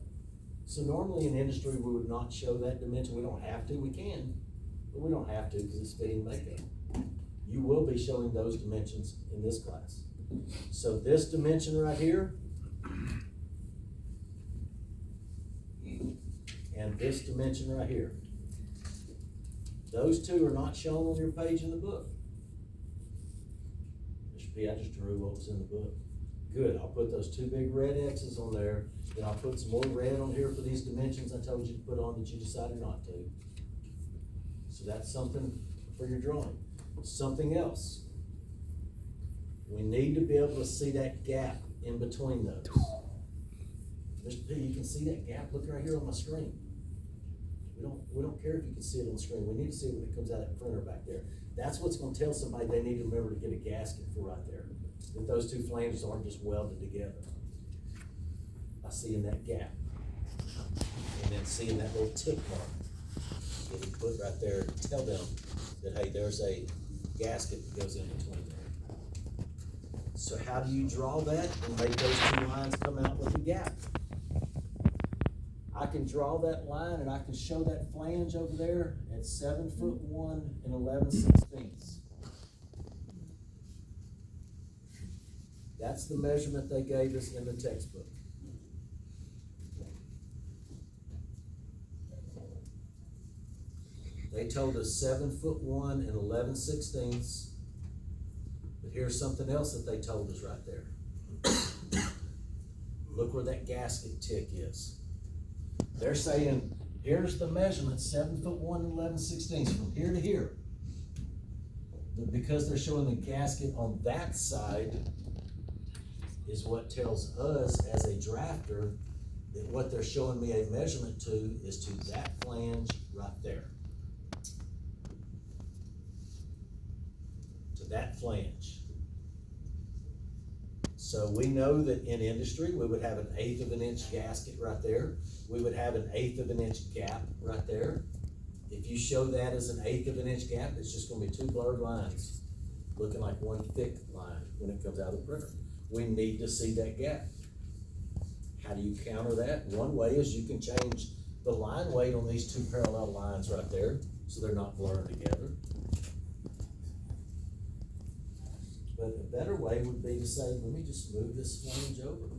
So normally in industry, we would not show that dimension. We don't have to, we can, but we don't have to because it's fitting makeup. You will be showing those dimensions in this class. So this dimension right here, and this dimension right here. Those two are not shown on your page in the book. Mr. P, I just drew what was in the book. Good, I'll put those 2 big red X's on there, then I'll put some more red on here for these dimensions I told you to put on that you decided not to. So that's something for your drawing. Something else. We need to be able to see that gap in between those. Mr. P, you can see that gap, look right here on my screen. We don't care if you can see it on the screen. We need to see it when it comes out of that printer back there. That's what's gonna tell somebody they need to remember to get a gasket for right there. That those 2 flanges aren't just welded together. By seeing that gap. And then seeing that little tick mark that we put right there to tell them that, hey, there's a gasket that goes in between there. So how do you draw that and make those 2 lines come out with a gap? I can draw that line and I can show that flange over there at 7'1" and 11/16. That's the measurement they gave us in the textbook. They told us 7'1" and 11/16. But here's something else that they told us right there. Look where that gasket tick is. They're saying, here's the measurement, 7'1" and 11/16 from here to here. But because they're showing the gasket on that side is what tells us as a drafter that what they're showing me a measurement to is to that flange right there. To that flange. So we know that in industry, we would have an 1/8 of an inch gasket right there. We would have an 1/8 of an inch gap right there. If you show that as an 1/8 of an inch gap, it's just gonna be two blurred lines, looking like one thick line when it comes out of the printer. We need to see that gap. How do you counter that? One way is you can change the line weight on these two parallel lines right there, so they're not blurred together. But a better way would be to say, let me just move this flange over.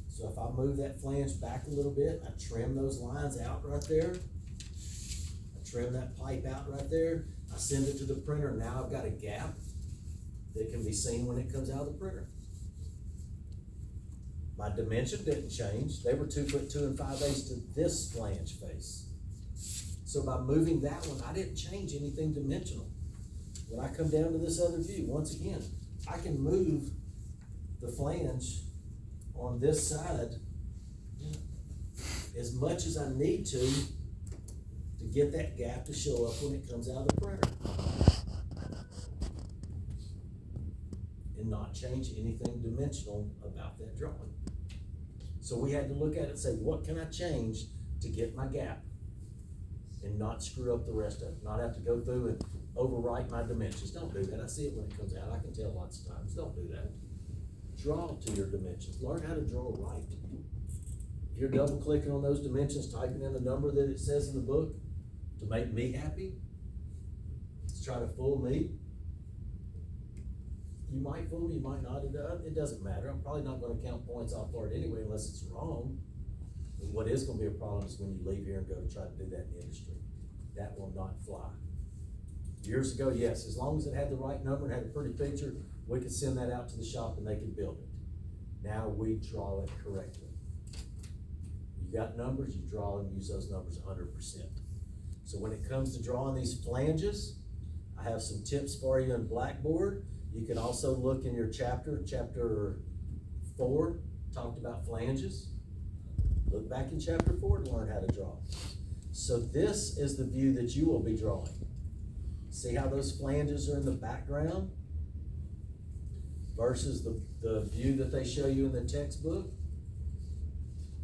So if I move that flange back a little bit, I trim those lines out right there. I trim that pipe out right there. I send it to the printer. Now I've got a gap that can be seen when it comes out of the printer. My dimension didn't change. They were 2'2" and 5/8" to this flange face. So by moving that one, I didn't change anything dimensional. When I come down to this other view, once again, I can move the flange on this side as much as I need to get that gap to show up when it comes out of the printer. And not change anything dimensional about that drawing. So we had to look at it and say, what can I change to get my gap? And not screw up the rest of it, not have to go through and overwrite my dimensions. Don't do that. I see it when it comes out. I can tell lots of times. Don't do that. Draw to your dimensions. Learn how to draw right. If you're double clicking on those dimensions, typing in the number that it says in the book to make me happy, to try to fool me, you might fool me, you might not. It doesn't matter. I'm probably not going to count points off for it anyway unless it's wrong. But what is going to be a problem is when you leave here and go to try to do that in the industry. That will not fly. Years ago, yes, as long as it had the right number and had a pretty picture, we could send that out to the shop and they could build it. Now we draw it correctly. You got numbers, you draw and use those numbers 100%. So when it comes to drawing these flanges, I have some tips for you in Blackboard. You can also look in your chapter 4, talked about flanges. Look back in chapter 4 to learn how to draw. So this is the view that you will be drawing. See how those flanges are in the background versus the view that they show you in the textbook,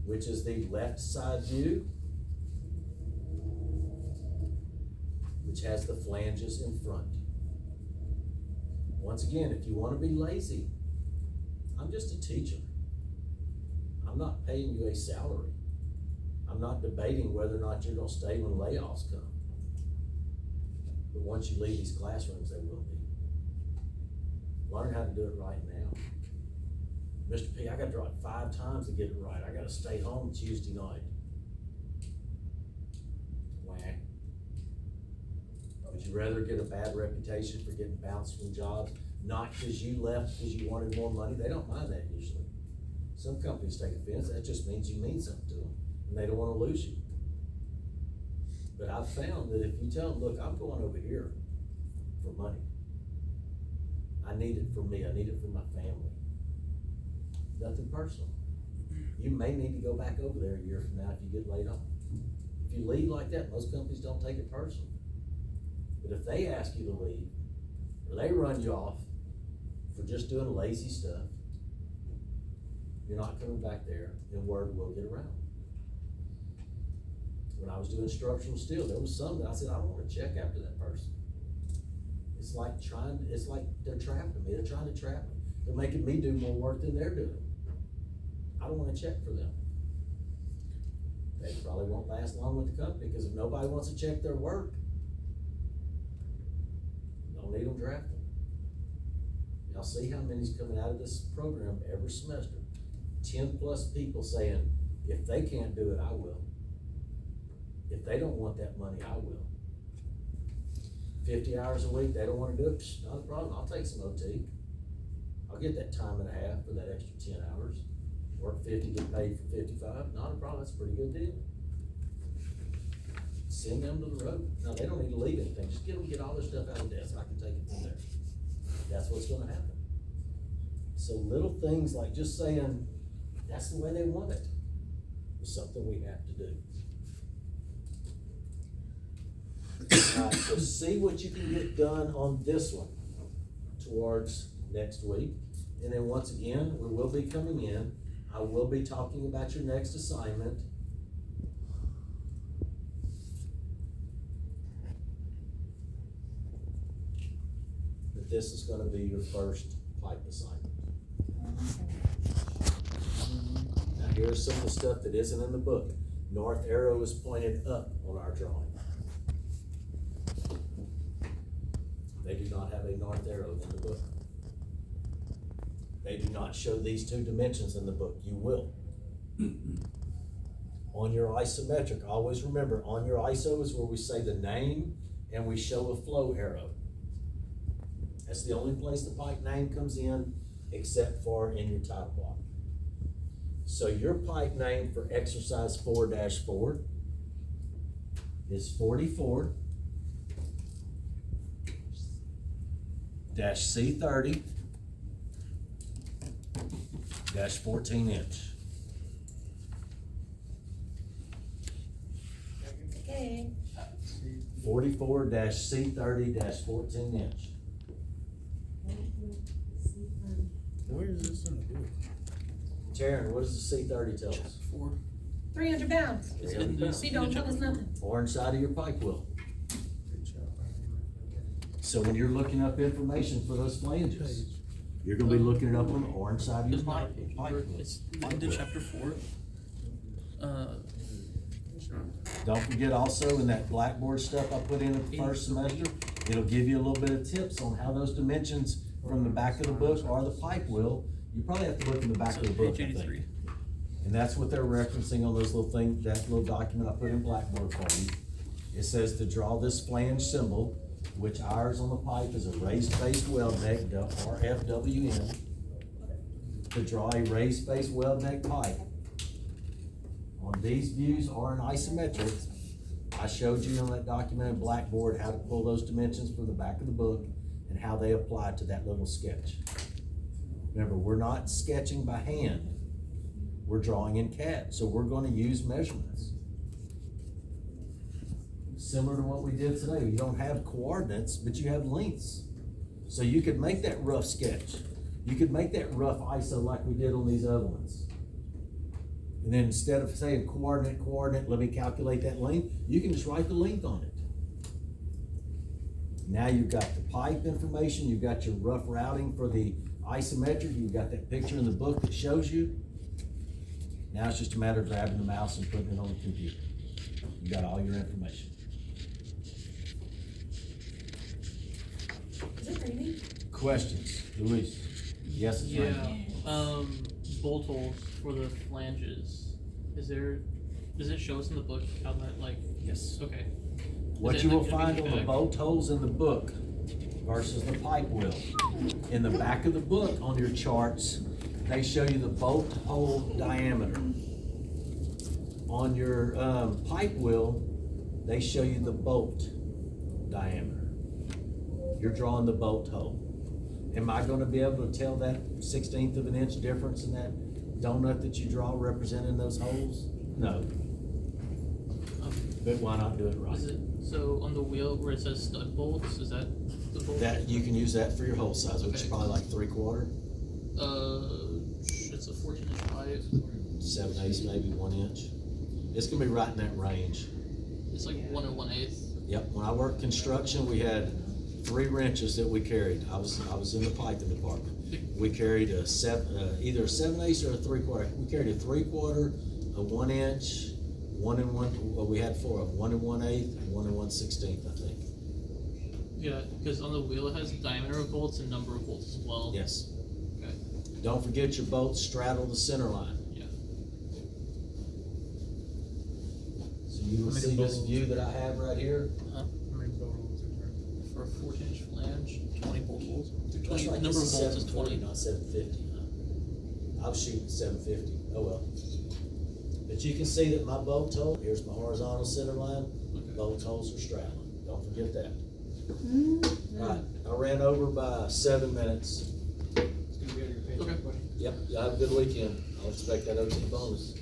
which is the left side view, which has the flanges in front. Once again, if you want to be lazy, I'm just a teacher. I'm not paying you a salary. I'm not debating whether or not you're going to stay when layoffs come. But once you leave these classrooms, they will be. Learn how to do it right now. Mr. P, I got to draw it 5 times to get it right. I got to stay home Tuesday night. Wah. Would you rather get a bad reputation for getting bounced from jobs? Not because you left because you wanted more money. They don't mind that usually. Some companies take offense. That just means you mean something to them and they don't want to lose you. But I've found that if you tell them, look, I'm going over here for money. I need it for me. I need it for my family. Nothing personal. You may need to go back over there a year from now if you get laid off. If you leave like that, most companies don't take it personal. But if they ask you to leave, or they run you off for just doing lazy stuff, you're not coming back there, and word will get around. When I was doing structural steel, there was some that I said, I don't want to check after that person. It's like they're trapping me. They're trying to trap me. They're making me do more work than they're doing. I don't want to check for them. They probably probably won't last long with the company, because if nobody wants to check their work, don't need them drafted. Y'all see how many's coming out of this program every semester? 10+ people saying, if they can't do it, I will. If they don't want that money, I will. 50 hours a week, they don't wanna do it, not a problem, I'll take some OT. I'll get that time and a half for that extra 10 hours. Work 50, get paid for 55, not a problem, that's a pretty good deal. Send them to the road. No, they don't need to leave anything, just get all their stuff out of the desk, I can take it from there. That's what's gonna happen. So little things like just saying, that's the way they want it, is something we have to do. Alright, so see what you can get done on this one towards next week. And then once again, we will be coming in. I will be talking about your next assignment. But this is gonna be your first pipe assignment. Now here's some of the stuff that isn't in the book. North arrow is pointed up on our drawing. They do not have a north arrow in the book. They do not show these two dimensions in the book. You will. On your isometric, always remember, on your ISO is where we say the name and we show a flow arrow. That's the only place the pipe name comes in, except for in your title block. So your pipe name for exercise 4-4 is 44 C30 14 inch. Okay. 44 C30 14 inch. Where is this in the book? Taryn, what does the C30 tell us? 300 pounds. It's 300 in the- pounds. She don't tell us nothing. Orange side of your pipe wheel. Good job. So when you're looking up information for those flanges, you're gonna be looking it up on the orange side of your There's not a pipe. page pipe number, wheel. it's into chapter 4. Don't forget also in that Blackboard stuff I put in at the first semester, it'll give you a little bit of tips on how those dimensions from the back of the book or the pipe wheel. You probably have to look in the back So of the book, page I think. 83. And that's what they're referencing on those little things, that little document I put in Blackboard for you. It says to draw this flange symbol, which ours on the pipe is a raised face weld neck, RFWN. To draw a raised face weld neck pipe. On these views or in isometric, I showed you on that document in Blackboard how to pull those dimensions from the back of the book and how they apply to that little sketch. Remember, we're not sketching by hand. We're drawing in CAD, so we're gonna use measurements. Similar to what we did today, you don't have coordinates, but you have lengths. So you could make that rough sketch. You could make that rough ISO like we did on these other ones. And then instead of saying coordinate, let me calculate that length, you can just write the length on it. Now you've got the pipe information, you've got your rough routing for the isometric, you've got that picture in the book that shows you. Now it's just a matter of grabbing the mouse and putting it on the computer. You got all your information. Is it raining? Questions, Luis? Yes, it's Yeah, raining. bolt holes for the flanges. Does it show us in the book how that, like, Yes. okay. What Is you it will gonna be find on the back? bolt holes in the book versus the pipe wheel. In the back of the book on your charts, they show you the bolt hole diameter. On your pipe wheel, they show you the bolt diameter. You're drawing the bolt hole. Am I gonna be able to tell that 1/16 of an inch difference in that donut that you draw representing those holes? No, but why not do it right? Is it, so on the wheel where it says stud bolts, is that the bolt? That, you can use that for your hole size, which is Okay. probably like 3/4, It's a 14-inch pipe. 7/8, maybe 1 inch. It's gonna be right in that range. It's like 1 and 1/8. Yep, when I worked construction, we had 3 wrenches that we carried. I was in the piping department. We carried either a 7/8 or a 3/4. We carried a 3/4, a 1 inch, 1 and 1, well, we had 4 of them, 1 and 1/8 and 1 and 1/16, I think. Yeah, because on the wheel it has diameter of bolts and number of bolts as well. Yes. Okay. Don't forget your bolts straddle the center line. Yeah. So you will How many see this bolts? view that I have right here. How many bolt holes are there? For a 14-inch flange, 20 bolt holes. That's right, Number this of bolts is 740, 20. not 750, huh? I was shooting 750, oh well. But you can see that my bolt hole, here's my horizontal center line, Okay. bolt holes are straddling, don't forget that. Mm-hmm. Right, I ran over by 7 minutes. It's gonna be on your paycheck, Okay. buddy. Yep, y'all have a good weekend, I'll expect that OT bonus.